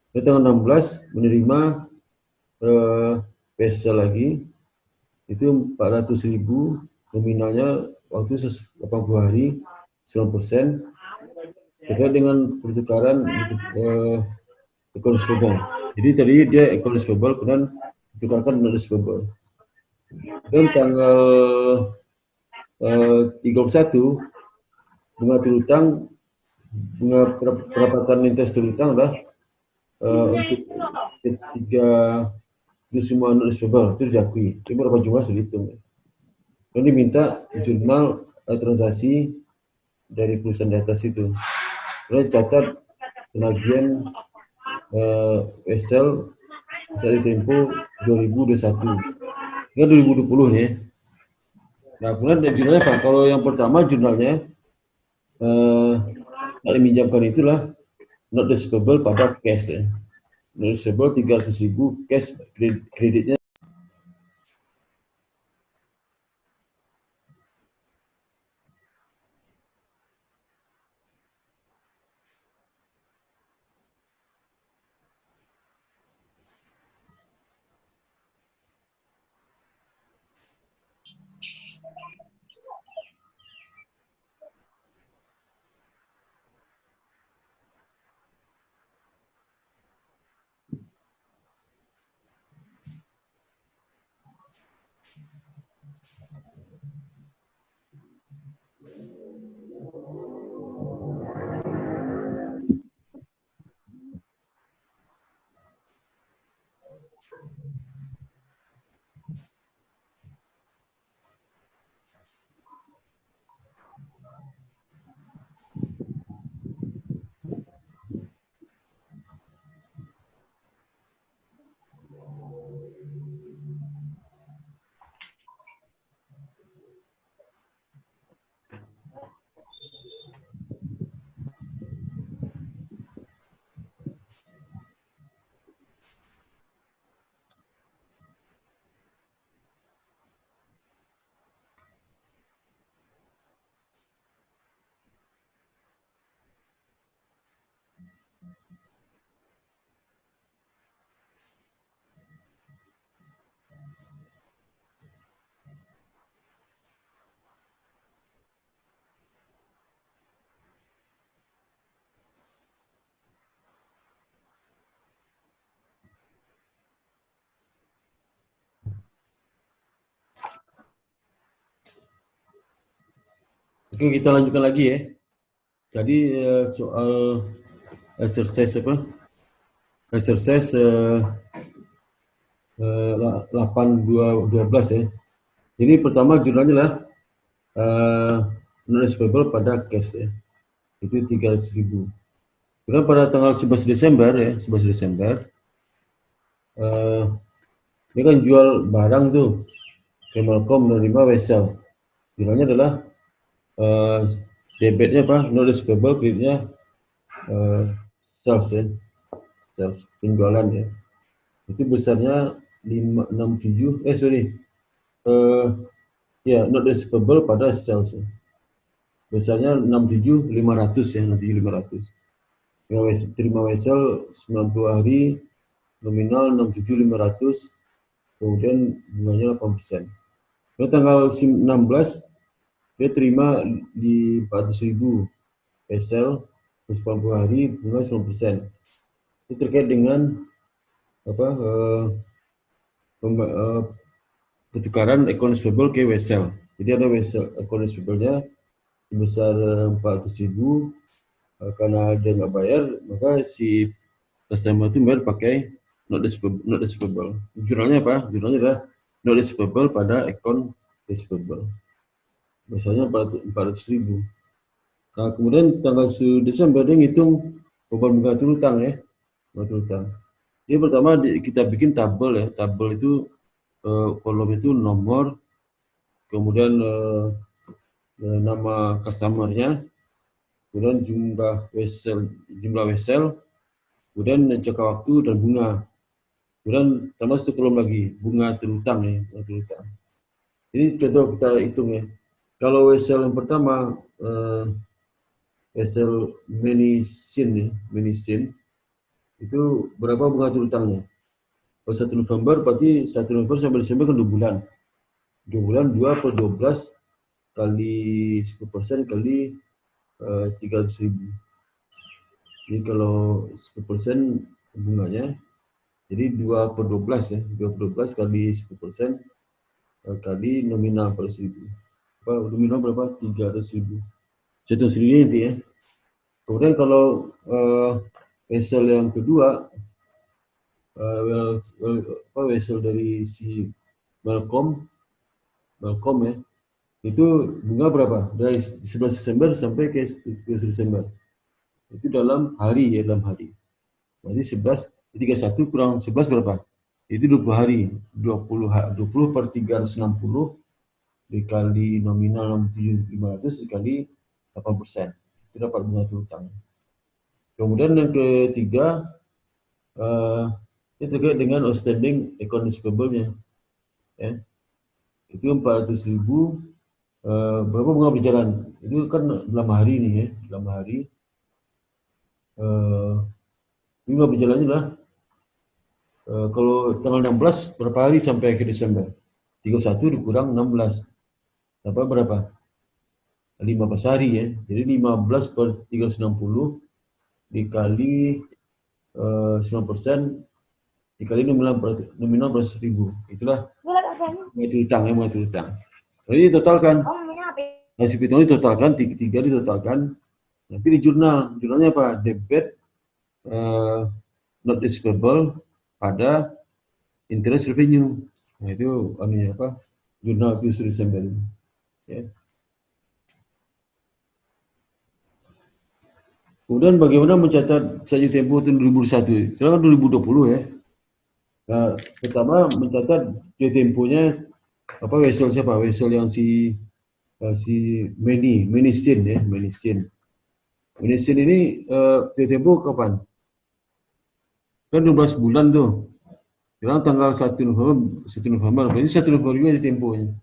Pada tanggal 16 menerima wesel lagi itu 400.000 nominalnya waktu 80 hari 9% terkait dengan pertukaran account receivable. Jadi tadi dia account receivable kemudian ditukarkan non receivable. Dan tanggal 31 bunga terutang, bunga pendapatan interest terutang adalah untuk ketiga itu semua non receivable itu diakui. Itu berapa jumlah sudah dihitung. Dan diminta jurnal transaksi dari perusahaan di atas itu. Kemudian catat penagihan wesel saat tempo 2021 hingga 2020 ya. Nah, kemudian jurnalnya Pak, kalau yang pertama jurnalnya yang diminjamkan itulah not receivable pada cash ya. Not receivable 300.000 cash kreditnya. Oke, kita lanjutkan lagi ya. Jadi soal exercise apa? Exercise 8.12 ya. Jadi pertama jurnalnya adalah non-receivable pada cash ya. Itu 300.000. Kemudian pada tanggal 11 Desember ya, 11 Desember dia kan jual barang tuh ke Malcolm menerima wesel. Jurnalnya adalah debitnya apa? Non receivable, kreditnya sales ya. Sales penjualan ya. Itu besarnya 567 ya not receivable pada sales ya. Besarnya 67.500 ya, 67.500. Terima wesel 90 hari, nominal 67.500, kemudian bunganya 8%. Pada tanggal 16 dia terima di 400.000 wesel 140 hari, bunga 9%. Itu terkait dengan apa? Pertukaran account receivable ke wesel. Jadi ada wesel account receivable-nya sebesar 400.000. Karena dia nggak bayar, maka si customer itu bayar pakai not receivable. Jurnalnya apa? Jurnalnya adalah not receivable pada account receivable. Biasanya 400.000. Nah, kemudian tanggal 1 Desember dia ngitung beban bunga utang ya. Bunga utang. Jadi pertama kita bikin tabel ya. Tabel itu kolom itu nomor, kemudian nama customer-nya, kemudian jumlah wesel, kemudian jangka waktu dan bunga. Kemudian tambah satu kolom lagi, bunga terutang ya, bunga terutang. Ini contoh kita hitung ya. Kalau wesel yang pertama, wesel menisin, itu berapa bunga terutangnya? Kalau 1 November, berarti 1 November sampai Desember kan 2 bulan. 2 bulan, 2/12 kali 10% kali 300.000. Jadi kalau 10% bunganya, jadi 2/12 ya, 2/12 kali 10% kali nominal 400.000. Nominal berapa? 300.000. Satu sendiri nanti ya. Kemudian kalau wesel yang kedua, wesel dari si Malcolm ya, itu bunga berapa? Dari 11 Desember sampai ke 11 Desember. Itu dalam hari ya, dalam hari. Jadi 31 kurang 11 berapa? Itu 20 hari. 20 per 360 dikali nominal 67.500 dikali 8%. Itu dapat bunga utang. Kemudian yang ketiga, ini terkait dengan outstanding account receivable-nya. Ya. Itu 400.000. Berapa bunga berjalan? Itu kan dalam hari nih ya, dalam hari. Bunga berjalannya adalah kalau tanggal 16 berapa hari sampai akhir Desember? 31 dikurang 16. Dapat berapa? 15 hari ya. Jadi 15 per 360 dikali 9% dikali nominal 100.000. Itulah bunga utang. Jadi totalkan. Hasil hitungan ditotalkan, tiga ditotalkan. Nanti di jurnalnya apa? Debit not receivable pada interest revenue. Nah itu apa? Jurnal itu Desember ini. Ya. Kemudian bagaimana mencatat saja tempo tahun 2021? Sekarang 2020 ya. Nah, pertama mencatat temponya apa wesel siapa? Wesel yang si Menisin ya, Menisin. Menisin ini tempo kapan? Kan 12 bulan tuh. Sekarang tanggal 1 November, berarti 1 November juga temponya.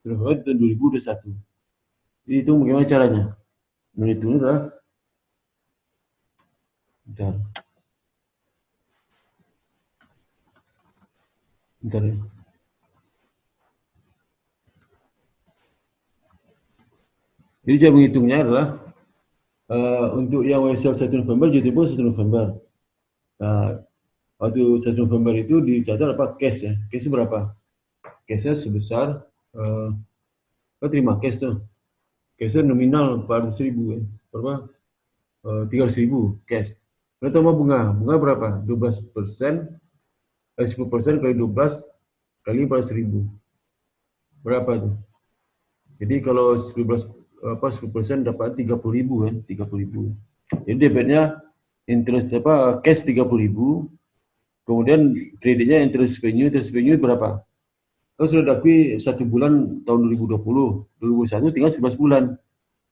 1 November tahun 2021. Jadi itu bagaimana caranya? Menghitungnya adalah Bentar ya. Jadi cara menghitungnya adalah untuk yang wesel 1 November, jadi tempo 1 November. Nah, waktu 1 November itu dicatat apa? Cash ya. Cash berapa? Cashnya sebesar terima cash tuh. Cashnya nominal 400.000 kan. Berapa? 300.000 cash. Lalu tambah bunga. Bunga berapa? 12%, 10% kali 12 kali 400.000. Berapa tuh? Jadi kalau 10% dapat 30.000 kan, 30.000. Jadi debitnya interest cash 30.000, kemudian kreditnya interest revenue berapa? Kalau sudah diakui 1 bulan tahun 2021 tinggal 11 bulan.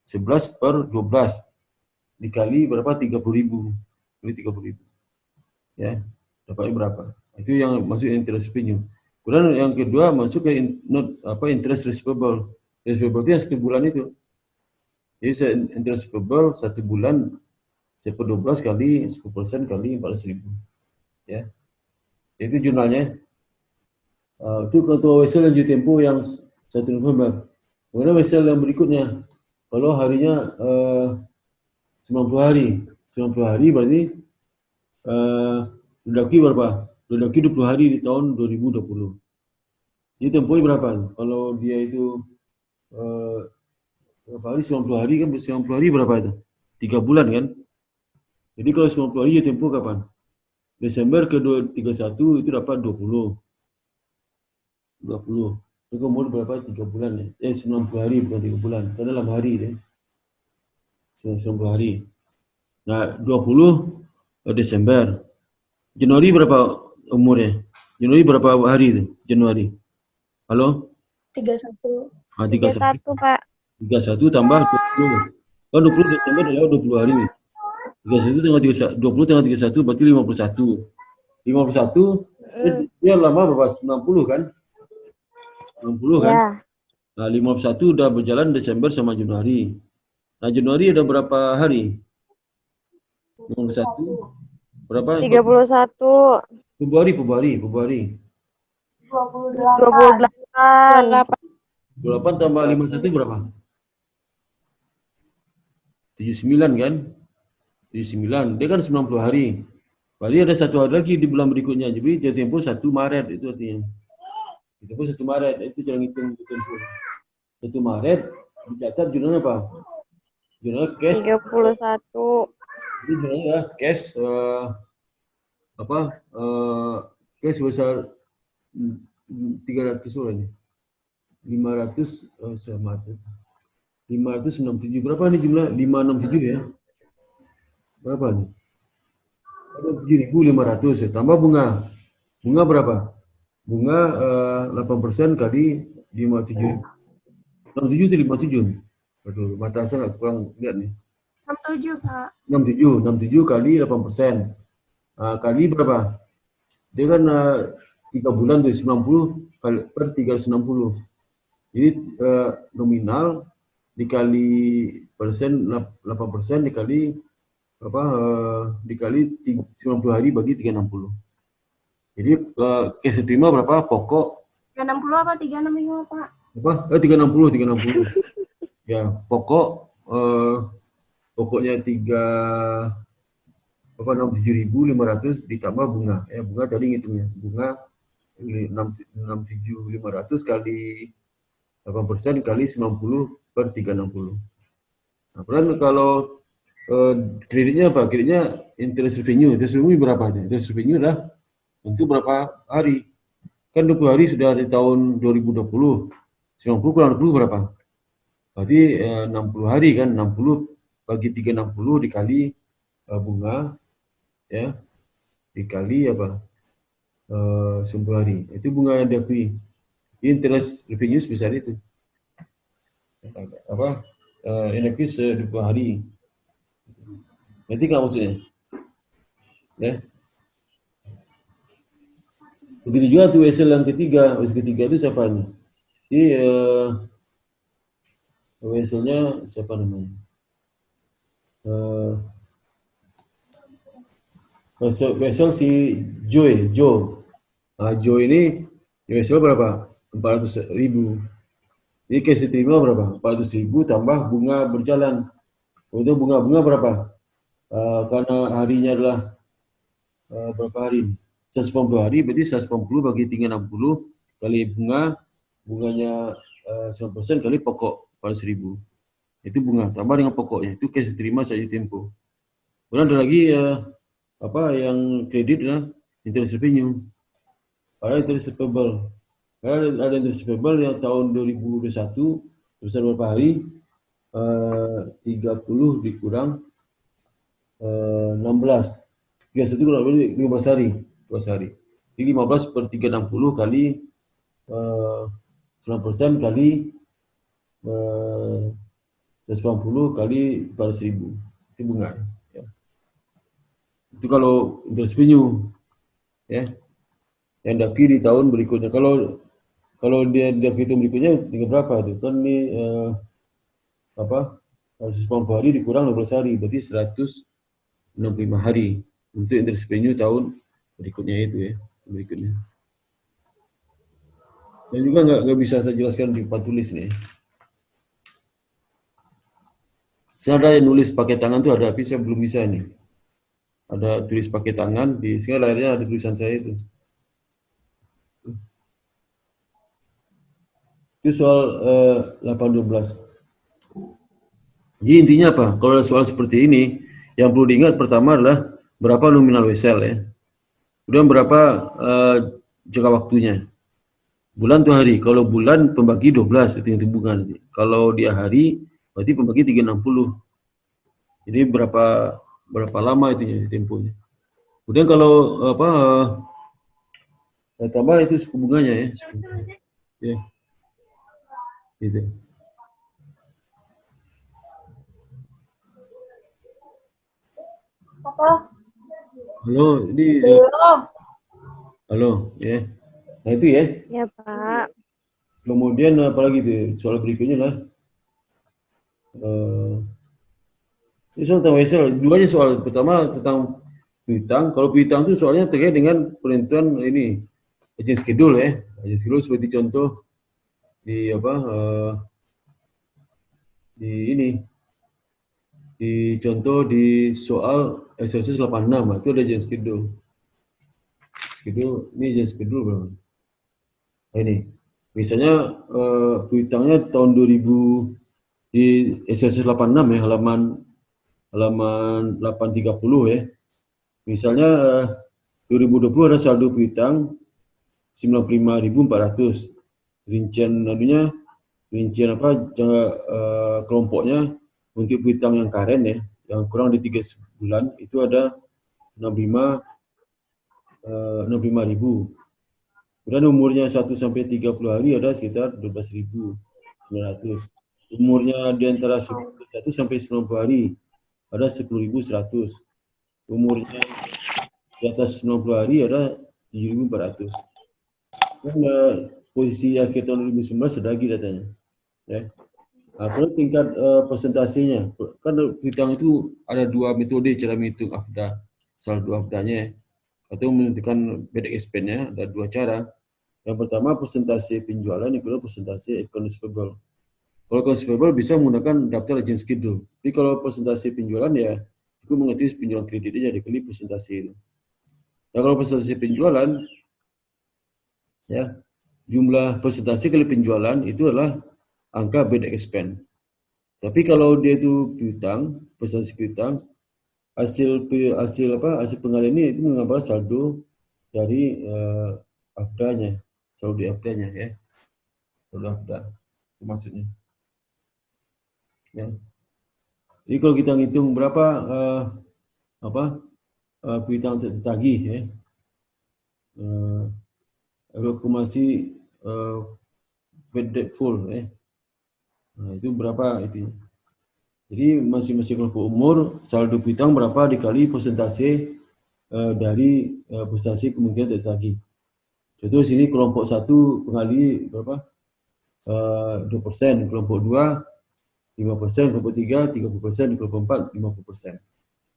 11 per 12 dikali berapa? 30.000. Kali 30.000. Ya, dapatnya berapa? Itu yang masuk interest revenue. Kemudian yang kedua masuk ke interest receivable. Receivable itu yang 1 bulan itu. Jadi interest receivable 1 bulan 12 kali 10% kali 400.000. Ya. Itu jurnalnya. Itu ketua wesel yang tempo yang 1 November. Kemudian wesel yang berikutnya, kalau harinya 90 hari. 90 hari berarti Dudaki berapa? Dudaki 20 hari di tahun 2020. Jadi temponya berapa? Kalau dia itu berapa hari? 90 hari kan? 90 hari berapa itu? 3 bulan kan? Jadi kalau 90 hari dia tempo kapan? Desember ke 31 itu dapat 20. Itu kemudian berapa? 3 bulan ya? 90 hari bukan 3 bulan. Karena dalam hari deh. 90 hari. Nah, 20 Desember. Januari berapa umurnya? Januari berapa hari itu? Januari. Halo? 31. 31, Pak. 31 tambah 20. Kan 20 Desember adalah 20 hari. 31 tanggal 31, 20 tanggal 31 berarti 51. 51 dia lama berapa? 90 kan? 60 kan? Ya. Nah, 51 udah berjalan Desember sama Januari. Nah, Januari ada berapa hari? 51 berapa? 31. Februari. 28. 28 tambah 51 berapa? 79 kan? 79. Dia kan 90 hari. Berarti ada 1 hari lagi di bulan berikutnya. Jadi dia tempoh 1 Maret itu artinya. Dia tempoh 1 Maret. Itu cara ngitung tempoh. 1 Maret dicatat jurnalnya apa? Jurnalnya cash. 31. Jadi jurnalnya cash cash besar 300 orang. 500 sama 567. Berapa nih jumlah? 567 ya. Berapa nih? 7.500 ya. Tambah bunga. Bunga berapa? Bunga 8% kali 57. 67 itu 57. Aduh, mata saya kurang lihat nih. 67, Pak. 67 kali 8%. Kali berapa? Dia kan 3 bulan tuh 90 kali per 360. Jadi nominal dikali persen 8% dikali dikali 90 hari bagi 360. Jadi cash diterima berapa? Pokok 360 apa 365, Pak? apa? 360. Ya, pokoknya 67.500 ditambah bunga. Ya, bunga tadi ngitungnya. Bunga 67.500 kali 8% kali 90 per 360. Nah, kemudian kalau kreditnya apa? Kreditnya interest revenue. Interest revenue berapa? Interest revenue adalah untuk berapa hari? Kan 20 hari sudah di tahun 2020. 90 kurang 20 berapa? Berarti 60 hari kan? 60 bagi 360 dikali bunga, ya, dikali apa? 10 hari. Itu bunga yang diakui. Interest revenue sebesar itu. Apa? Diakui 20 hari. Nanti nggak maksudnya? Ya. Begitu juga tuh wesel yang ketiga. Wesel ketiga itu siapa nih? Jadi weselnya siapa namanya? Wesel si Joe. Joe ini wesel berapa? 400.000. Jadi cash diterima berapa? 400.000 tambah bunga berjalan. Untuk bunga berapa? Karena harinya adalah berapa hari? 180 hari, berarti 180 bagi 360 kali bunganya 9% kali pokok 400.000. Itu bunga tambah dengan pokoknya. Itu cash diterima saja tempo. Kemudian ada lagi yang kredit interest revenue. Ada interest receivable. Ada interest receivable yang tahun 2021 sebesar berapa hari? 30 dikurang 16. 31 kurang lebih 15 hari. 15 hari. Jadi 15 per 360 kali 9% kali 180 kali 400.000. Itu bunga. Ya. Itu kalau interest revenue. Ya. Yang daki di tahun berikutnya. Kalau dia hitung berikutnya dengan berapa itu? Kan ini 180 hari dikurang 12 hari, berarti 165 hari untuk interest revenue tahun berikutnya itu ya, berikutnya. Dan juga nggak bisa saya jelaskan di papan tulis nih. Saya ada yang nulis pakai tangan tuh ada, tapi saya belum bisa nih. Ada tulis pakai tangan, di sini layarnya ada tulisan saya itu. Itu soal 8-12. Jadi intinya apa? Kalau ada soal seperti ini, yang perlu diingat pertama adalah berapa nominal wesel ya. Kemudian berapa jangka waktunya. Bulan tuh hari. Kalau bulan pembagi 12 itu yang bunga nanti. Kalau dia hari berarti pembagi 360. Jadi berapa lama itu temponya. Kemudian kalau tambah itu suku bunganya ya. Ya. Gitu. Halo, ini halo, ya. Nah itu ya. Ya, Pak. Kemudian apalagi itu soal berikutnya lah. Ini soal tentang wesel. Duanya soal pertama tentang piutang. Kalau piutang itu soalnya terkait dengan penentuan ini agent schedule ya. Agent schedule seperti contoh di contoh di soal exercise 86 itu ada agent schedule. Ini agent schedule berapa? Nah, ini misalnya piutangnya tahun 2000 di exercise 86 ya, halaman 830 ya. Misalnya 2020 ada saldo piutang 95.400. Rincian kelompoknya untuk piutang yang karen ya, yang kurang di 3 bulan itu ada 65.000. Kemudian umurnya 1 sampai 30 hari ada sekitar 12.900. Umurnya di antara 1 sampai 90 hari ada 10.100. Umurnya di atas 90 hari ada 7.400. Dan posisi akhir tahun 2019 ada lagi datanya. Ya. Nah, kalau tingkat persentasenya, kan piutang itu ada 2 metode cara menghitung AFDA, saldo AFDA-nya ya. Atau menentukan bad expense-nya, ada 2 cara. Yang pertama persentase penjualan, yang kedua persentase account receivable. Kalau account receivable bisa menggunakan daftar agent schedule. Tapi kalau persentase penjualan ya itu mengerti penjualan kredit aja dikali persentase itu. Nah kalau persentase penjualan ya jumlah persentase kali penjualan itu adalah angka bad expense. Tapi kalau dia itu piutang, persentase piutang, hasil pengalian ini itu menggambar saldo dari AFDA-nya. Saldo di AFDA-nya ya. Saldo AFDA. Itu maksudnya. Ya. Jadi kalau kita ngitung berapa piutang tertagih ya. Akumulasi bad debt full ya. Nah, itu berapa itu. Jadi masing-masing kelompok umur saldo piutang berapa dikali persentase dari persentase kemungkinan tertagih. Contoh sini kelompok 1 kali berapa? 2%, kelompok 2 5%, kelompok 3 30%, kelompok 4 50%.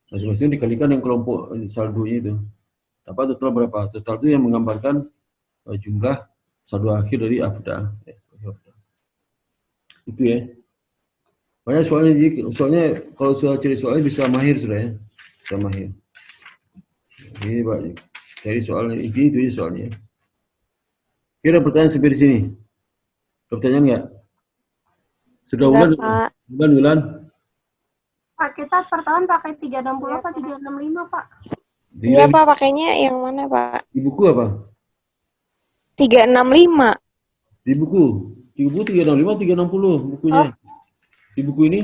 Masing-masing dikalikan yang kelompok saldonya itu. Dapat total berapa? Total itu yang menggambarkan jumlah saldo akhir dari AFDA. Itu ya. Banyak soalnya kalau soal cari soalnya bisa mahir sudah ya. Bisa mahir. Ini Pak, cari soalnya itu ya soalnya. Kira pertanyaan sampai di sini. Pertanyaan enggak? Sudah Enggak, ulang? Pak. Bulan. Pak, kita per tahun pakai 360 apa 365, Pak? Iya, Pak, pakainya yang mana, Pak? Di buku apa? 365. Di buku. Di buku 365, 360 bukunya. Di buku ini.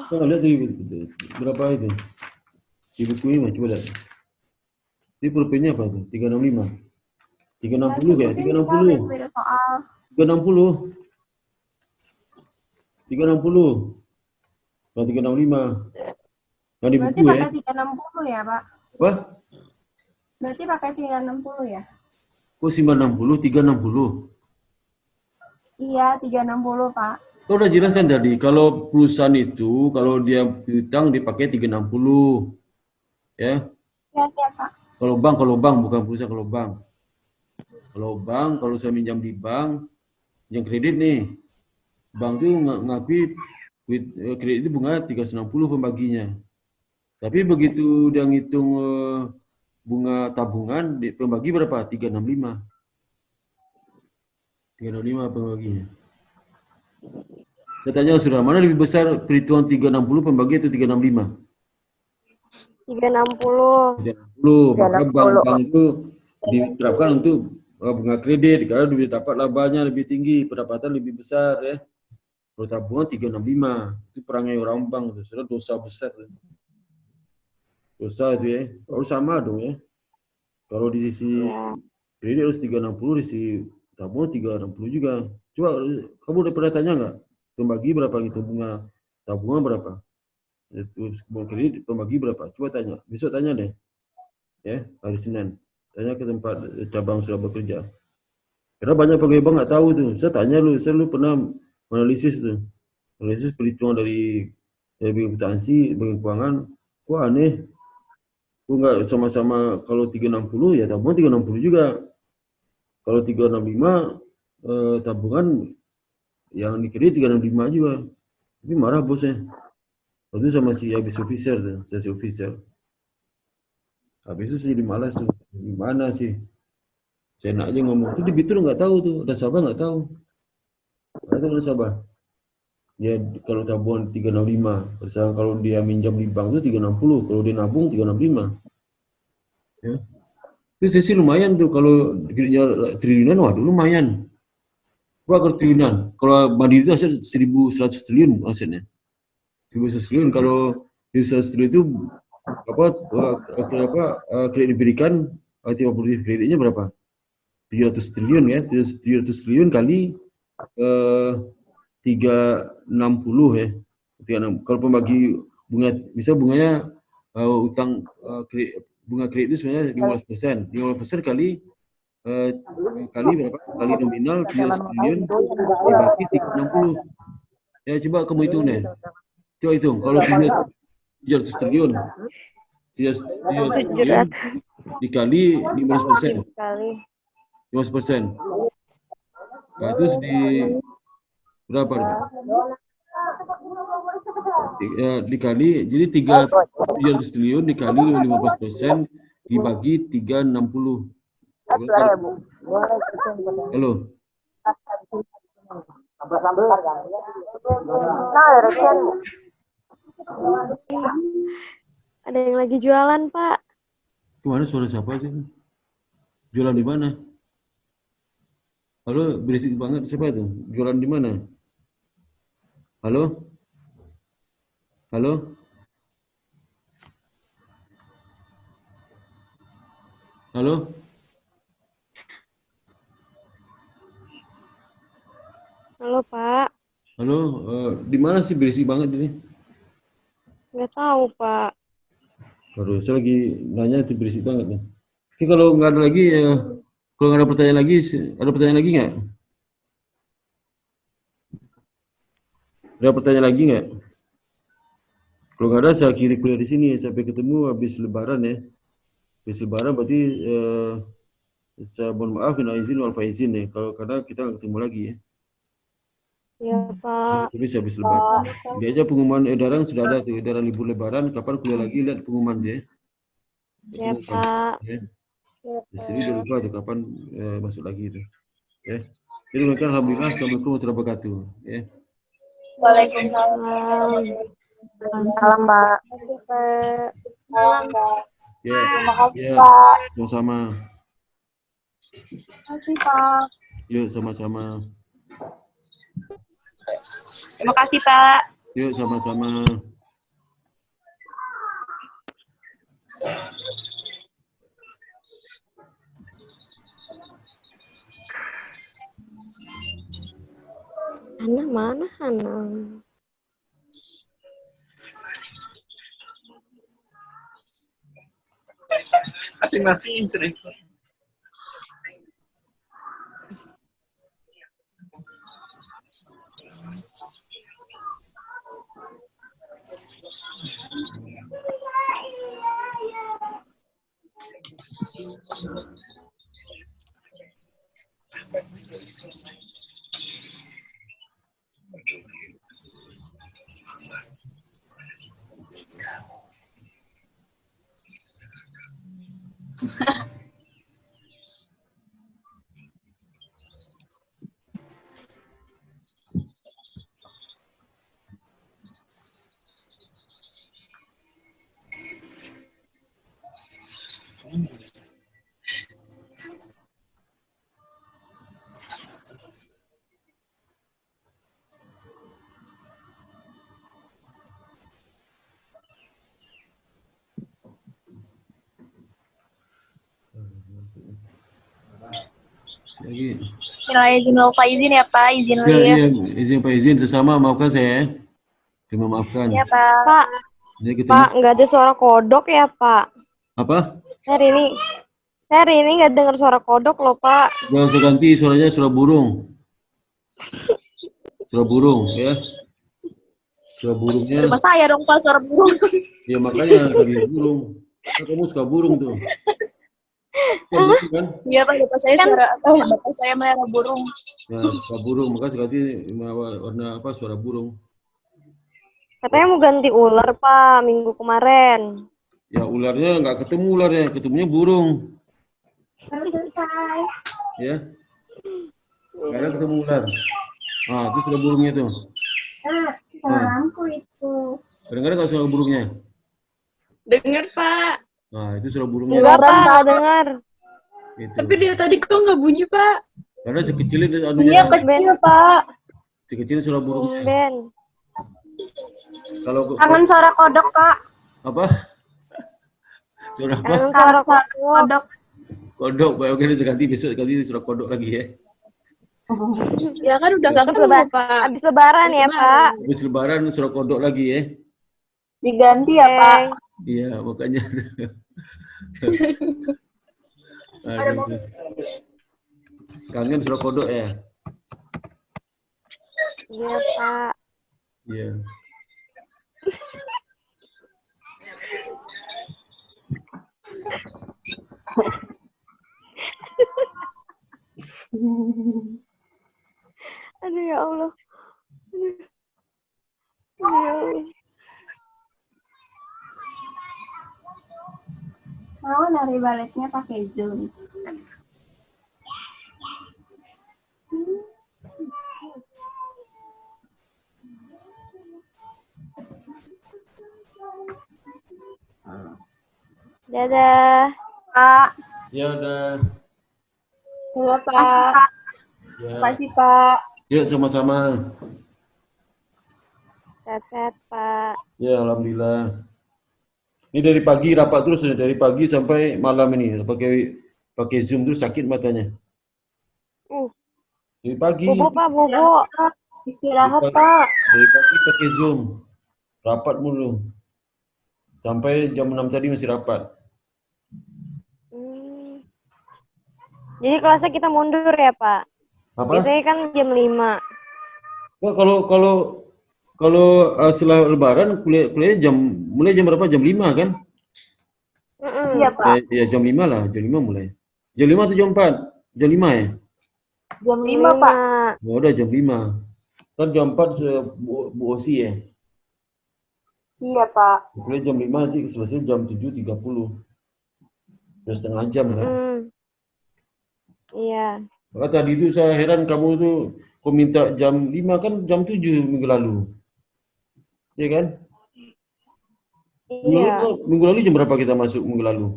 Coba lihat berapa itu. Di buku ini coba lihat. Di pulpennya apa tuh? 365. 360 kayak 360. Beda soal. 360. 360. Nah, 365. Nah, di Berarti buku ya. pakai 360 ya, Pak? Apa? Berarti pakai 360 ya? Kok 960, 360? Iya, 360, Pak. Kau udah jelaskan tadi, kalau perusahaan itu, kalau dia piutang dipakai 360. Ya. Iya, Pak. Kalau bank, bukan perusahaan, kalau bank. Kalau bank, kalau saya minjam di bank, yang kredit nih, bank itu ngakui kredit itu bunga 360 pembaginya. Tapi begitu dia ngitung bunga tabungan, pembagi berapa? 365. 365 pembaginya. Saya tanya saudara, mana lebih besar perhitungan 360 pembagi atau 365? 360. 360, maka bank itu diterapkan untuk bunga kredit, karena lebih dapat labanya lebih tinggi, pendapatan lebih besar ya. Kalau tabungan 365, itu perangai orang bank, itu sudah dosa besar. Dosa itu ya, harus sama dong ya. Kalau di sisi kredit harus 360, di sisi tabungan 360 juga. Coba kamu udah pernah tanya nggak? Pembagi berapa gitu, bunga tabungan berapa? Itu bunga kredit pembagi berapa? Coba tanya, besok tanya deh. Ya, hari Senin. Tanya ke tempat cabang sudah bekerja. Karena banyak pegawai bank nggak tahu tuh. Saya tanya saya pernah analisis tuh. Analisis perhitungan dari bank akuntansi, bank keuangan. Kok aneh. Kok nggak sama-sama kalau 360 ya tabungan 360 juga. Kalau 365 tabungan yang di kredit 365 juga. Tapi marah bosnya. Waktu itu sama si habis officer tuh, si officer. Habis itu sih jadi malas tuh. Gimana sih? Saya enak aja ngomong. Itu debitur nggak tahu tuh, nasabah nggak tahu. Nggak tahu nasabah. Dia kalau tabungan 365, misalnya kalau dia minjam di bank itu 360, kalau dia nabung 365. Ya. Itu saya sih lumayan tuh kalau triliunan, waduh lumayan. Kalau triliunan, kalau Mandiri itu aset 1.100 triliun asetnya. 1.100 triliun, kalau 1.100 triliun itu kredit diberikan, aktif produktif kreditnya berapa? 700 triliun ya, 700 triliun kali 360 ya. 36. Kalau pembagi bunga, bisa bunganya utang bunga kredit itu sebenarnya 15%. 15% kali berapa? Kali nominal 700 triliun dibagi 360. Ya coba kamu hitung deh. Coba hitung kalau 700 triliun. 700 triliun dikali 15%. 15%. Nah, itu di berapa? Dikali, jadi 300 triliun dikali 15% dibagi 360. Halo. Ada yang lagi jualan, Pak. Kemana suara siapa sih? Jualan di mana? Halo, berisik banget. Siapa itu? Jualan di mana? Halo? Halo? Halo? Halo, Pak. Halo, di mana sih berisik banget ini? Nggak tahu, Pak. Baru saya lagi nanya itu berisik banget nih. Oke, kalau nggak ada lagi, kalau nggak ada pertanyaan lagi, ada pertanyaan lagi nggak? Ada pertanyaan lagi nggak? Kalau nggak ada, saya akhiri kuliah di sini. Sampai ketemu habis Lebaran ya. Habis Lebaran berarti saya mohon maaf, minta izin wal faizin ya. Karena kita nggak ketemu lagi ya. Ya, Pak. Terus habis Lebaran. Dia aja pengumuman edaran sudah ada tuh, edaran libur Lebaran. Kapan kuliah lagi, lihat pengumuman dia. Ya, Pak. Ya. Jadi udah lupa tuh kapan masuk lagi itu. Ya. Jadi mereka alhamdulillah, assalamualaikum warahmatullahi wabarakatuh. Ya. Waalaikumsalam. Salam, Pak. Salam, Pak. Ya, Terima kasih, ya, Pak. sama-sama. Terima kasih, Pak. Yuk, sama-sama. Terima kasih, Pak. Yuk, sama-sama. Hana mana Hana? Masing-masing cerita. Lagi. Izin ya, Pak. Izin Ya, iya, izin Pak, izin sesama, maafkan saya. Terima maafkan. Iya, Pak. Pak, Ini kita Pak, nggak ada suara kodok ya, Pak? apa? Saya hari ini nggak dengar suara kodok loh, Pak. Gak usah ganti suaranya suara burung. Suara burung, ya. Suara burungnya. Rumah saya dong, Pak, suara burung. Ya makanya tadi burung. Kan kamu suka burung tuh. Kan gitu kan? Iya, Pak, bapak saya melihara burung. Ya, suka burung, maka ganti warna apa suara burung. Katanya mau ganti ular, Pak, minggu kemarin. Ya ularnya nggak ketemu ularnya, ketemunya burung. Baru selesai. Ya. Karena ketemu ular. Ah, itu suara burungnya tuh. Lampu itu. Kadang-kadang nggak suara burungnya. Dengar, Pak. Nah, itu suara burungnya. Enggak, Pak, nggak dengar. Itu. Tapi dia tadi kok nggak bunyi, Pak? Karena sekecil itu Iya, anunya. kecil, Pak. Sekecil suara burungnya. Ben. Kalau Kangen suara kodok, Pak. apa? Suara apa? Kangen suara kodok. Kodok. Kodok. Baik, oke, ganti besok ganti suara kodok lagi ya. Ya kan udah nggak ketemu, Pak. Habis lebaran ya, Pak. Habis lebaran suara kodok lagi ya. Diganti ya, Pak. Iya, makanya. Aduh. Kangen suara kodok ya? Iya, Pak. Iya. Aduh, ya Allah. Aduh, ya Allah. Mau nari baletnya pakai Zoom. Dadah. Pak. Ya udah. Halo, Pak. Ya. Makasih, Pak. Yuk sama-sama. Sehat-sehat, Pak. Ya, alhamdulillah. Ini dari pagi rapat terus ya, dari pagi sampai malam ini. Pakai Zoom terus sakit matanya. Dari pagi. Bobo, Pak, bobo. Istirahat, Dari Pak. Dari pagi pakai Zoom. Rapat mulu. Sampai jam 6 tadi masih rapat. Jadi kelasnya kita mundur ya, Pak? Apa? Biasanya kan jam 5. Wah, kalau setelah lebaran kuliah mulai jam berapa? Jam 5 kan? Iya, Pak. Ya jam 5 lah, jam 5 mulai. Jam 5 atau jam 4? Jam 5 ya? Jam 5, Pak. Oh, udah jam 5. Kan jam 4 Bu Osi ya? Iya, Pak. Kuliah jam 5 nanti selesai jam 7.30. Udah setengah jam kan? Iya. Maka tadi itu saya heran kamu tuh kau minta jam 5 kan jam 7 minggu lalu. Ya kan? Iya. Minggu lalu jam berapa kita masuk minggu lalu?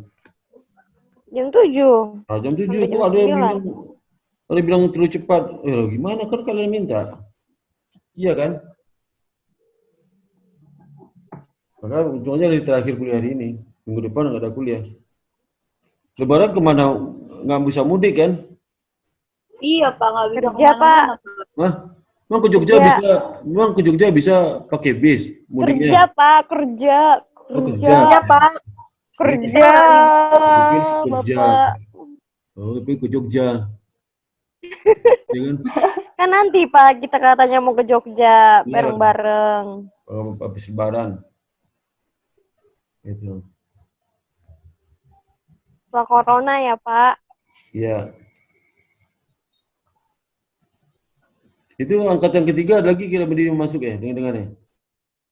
Jam 7. Nah, jam 7 Sampai kok jam ada yang 9. bilang terlalu cepat. Gimana kan kalian minta? Iya kan? Maka ujungnya dari terakhir kuliah hari ini. Minggu depan nggak ada kuliah. Lebaran kemana? Nggak bisa mudik kan? Iya, Pak, nggak bisa Kerja, kemana-mana, Pak. Hah? Memang ke Jogja bisa pakai bis Kerja, mudiknya. Pak. Kerja. Oh, Kerja. Iya, Pak. Kerja. Mungkin kerja. Bapak. Oh, tapi ke Jogja. Ya kan? Kan nanti, Pak, kita katanya mau ke Jogja Iya. bareng-bareng. Habis lebaran. Itu. Setelah corona ya, Pak. Iya. Itu angkatan ketiga ada lagi kira berdiri masuk ya dengar-dengarnya.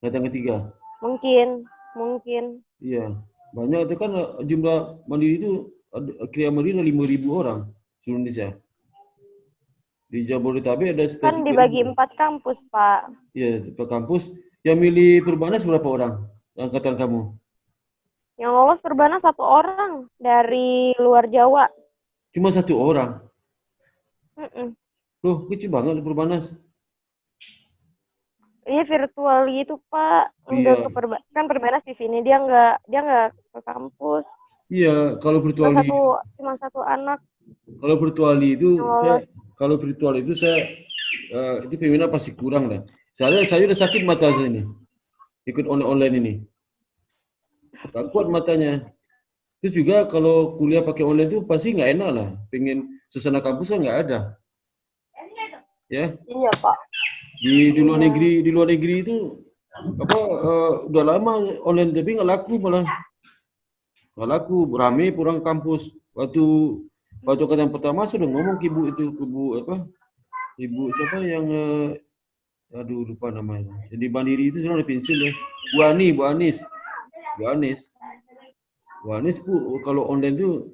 Angkatan ketiga. Mungkin. Iya. Banyak itu kan jumlah mandiri itu kira mandiri ada 5.000 orang seluruh Indonesia. Di Jabodetabek ada sekitar Kan dibagi 4 kampus, Pak. Iya, per kampus. Yang milih Perbanas berapa orang? Angkatan kamu? Yang lolos Perbanas 1 orang dari luar Jawa. Cuma 1 orang. Mm-mm. Loh, kecil banget Perbanas. Iya virtual gitu, Pak. Iya. Udah kan Perbanas di sini dia nggak ke kampus. Iya, kalau virtual Cuma satu anak. kalau virtual itu Yang saya itu peminat pasti kurang dah. Saya udah sakit mata saya ini. Ikut online ini. Tak kuat matanya. Terus juga kalau kuliah pakai online itu pasti nggak enak lah. Pengen suasana kampus kan nggak ada. Ya. Iya, Pak. Di luar negeri itu udah lama online tapi nggak laku malah. Nggak laku, rame pulang kampus. Waktu kata yang pertama sudah ngomong ke ibu siapa yang aduh lupa namanya. Jadi Mandiri itu sudah ada pensil ya. Bu Anis. Bu, kalau online tuh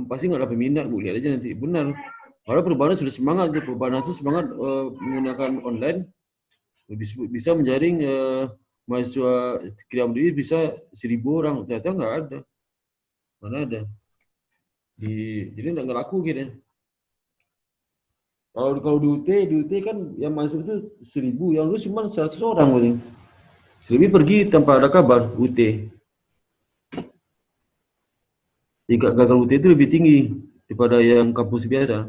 pasti nggak ada peminat Bu, lihat aja nanti benar. Kalau Perbanas sudah semangat, Perbanas itu semangat menggunakan online bisa menjaring mahasiswa Kriya Mandiri bisa 1.000 orang, ternyata nggak ada. Mana ada? Jadi nggak laku gitu. Kalau di UT kan yang masuk itu 1.000, yang lulus cuma 100 orang paling. 1.000 pergi tanpa ada kabar UT. Jika gagal UT itu lebih tinggi daripada yang kampus biasa.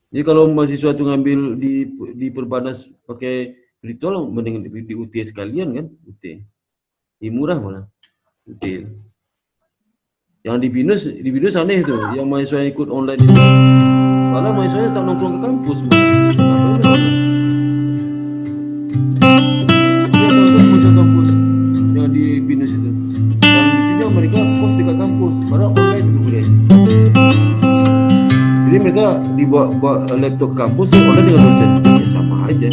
Jadi kalau mahasiswa itu ngambil di Perbanas pakai virtual, mending di UT sekalian kan, UT. Murah malah, UT. Yang di BINUS aneh tuh, yang mahasiswa ikut online itu, malah mahasiswanya tak nongkrong ke kampus. Mahasiswa kampus yang di BINUS itu, dan lucunya mereka kos dekat kampus, padahal online itu kuliahnya. Jadi mereka dibawa laptop kampus, online dengan dosen, ya sama aja,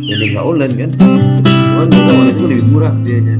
jadi nggak online kan. Cuman mereka online itu lebih murah biayanya.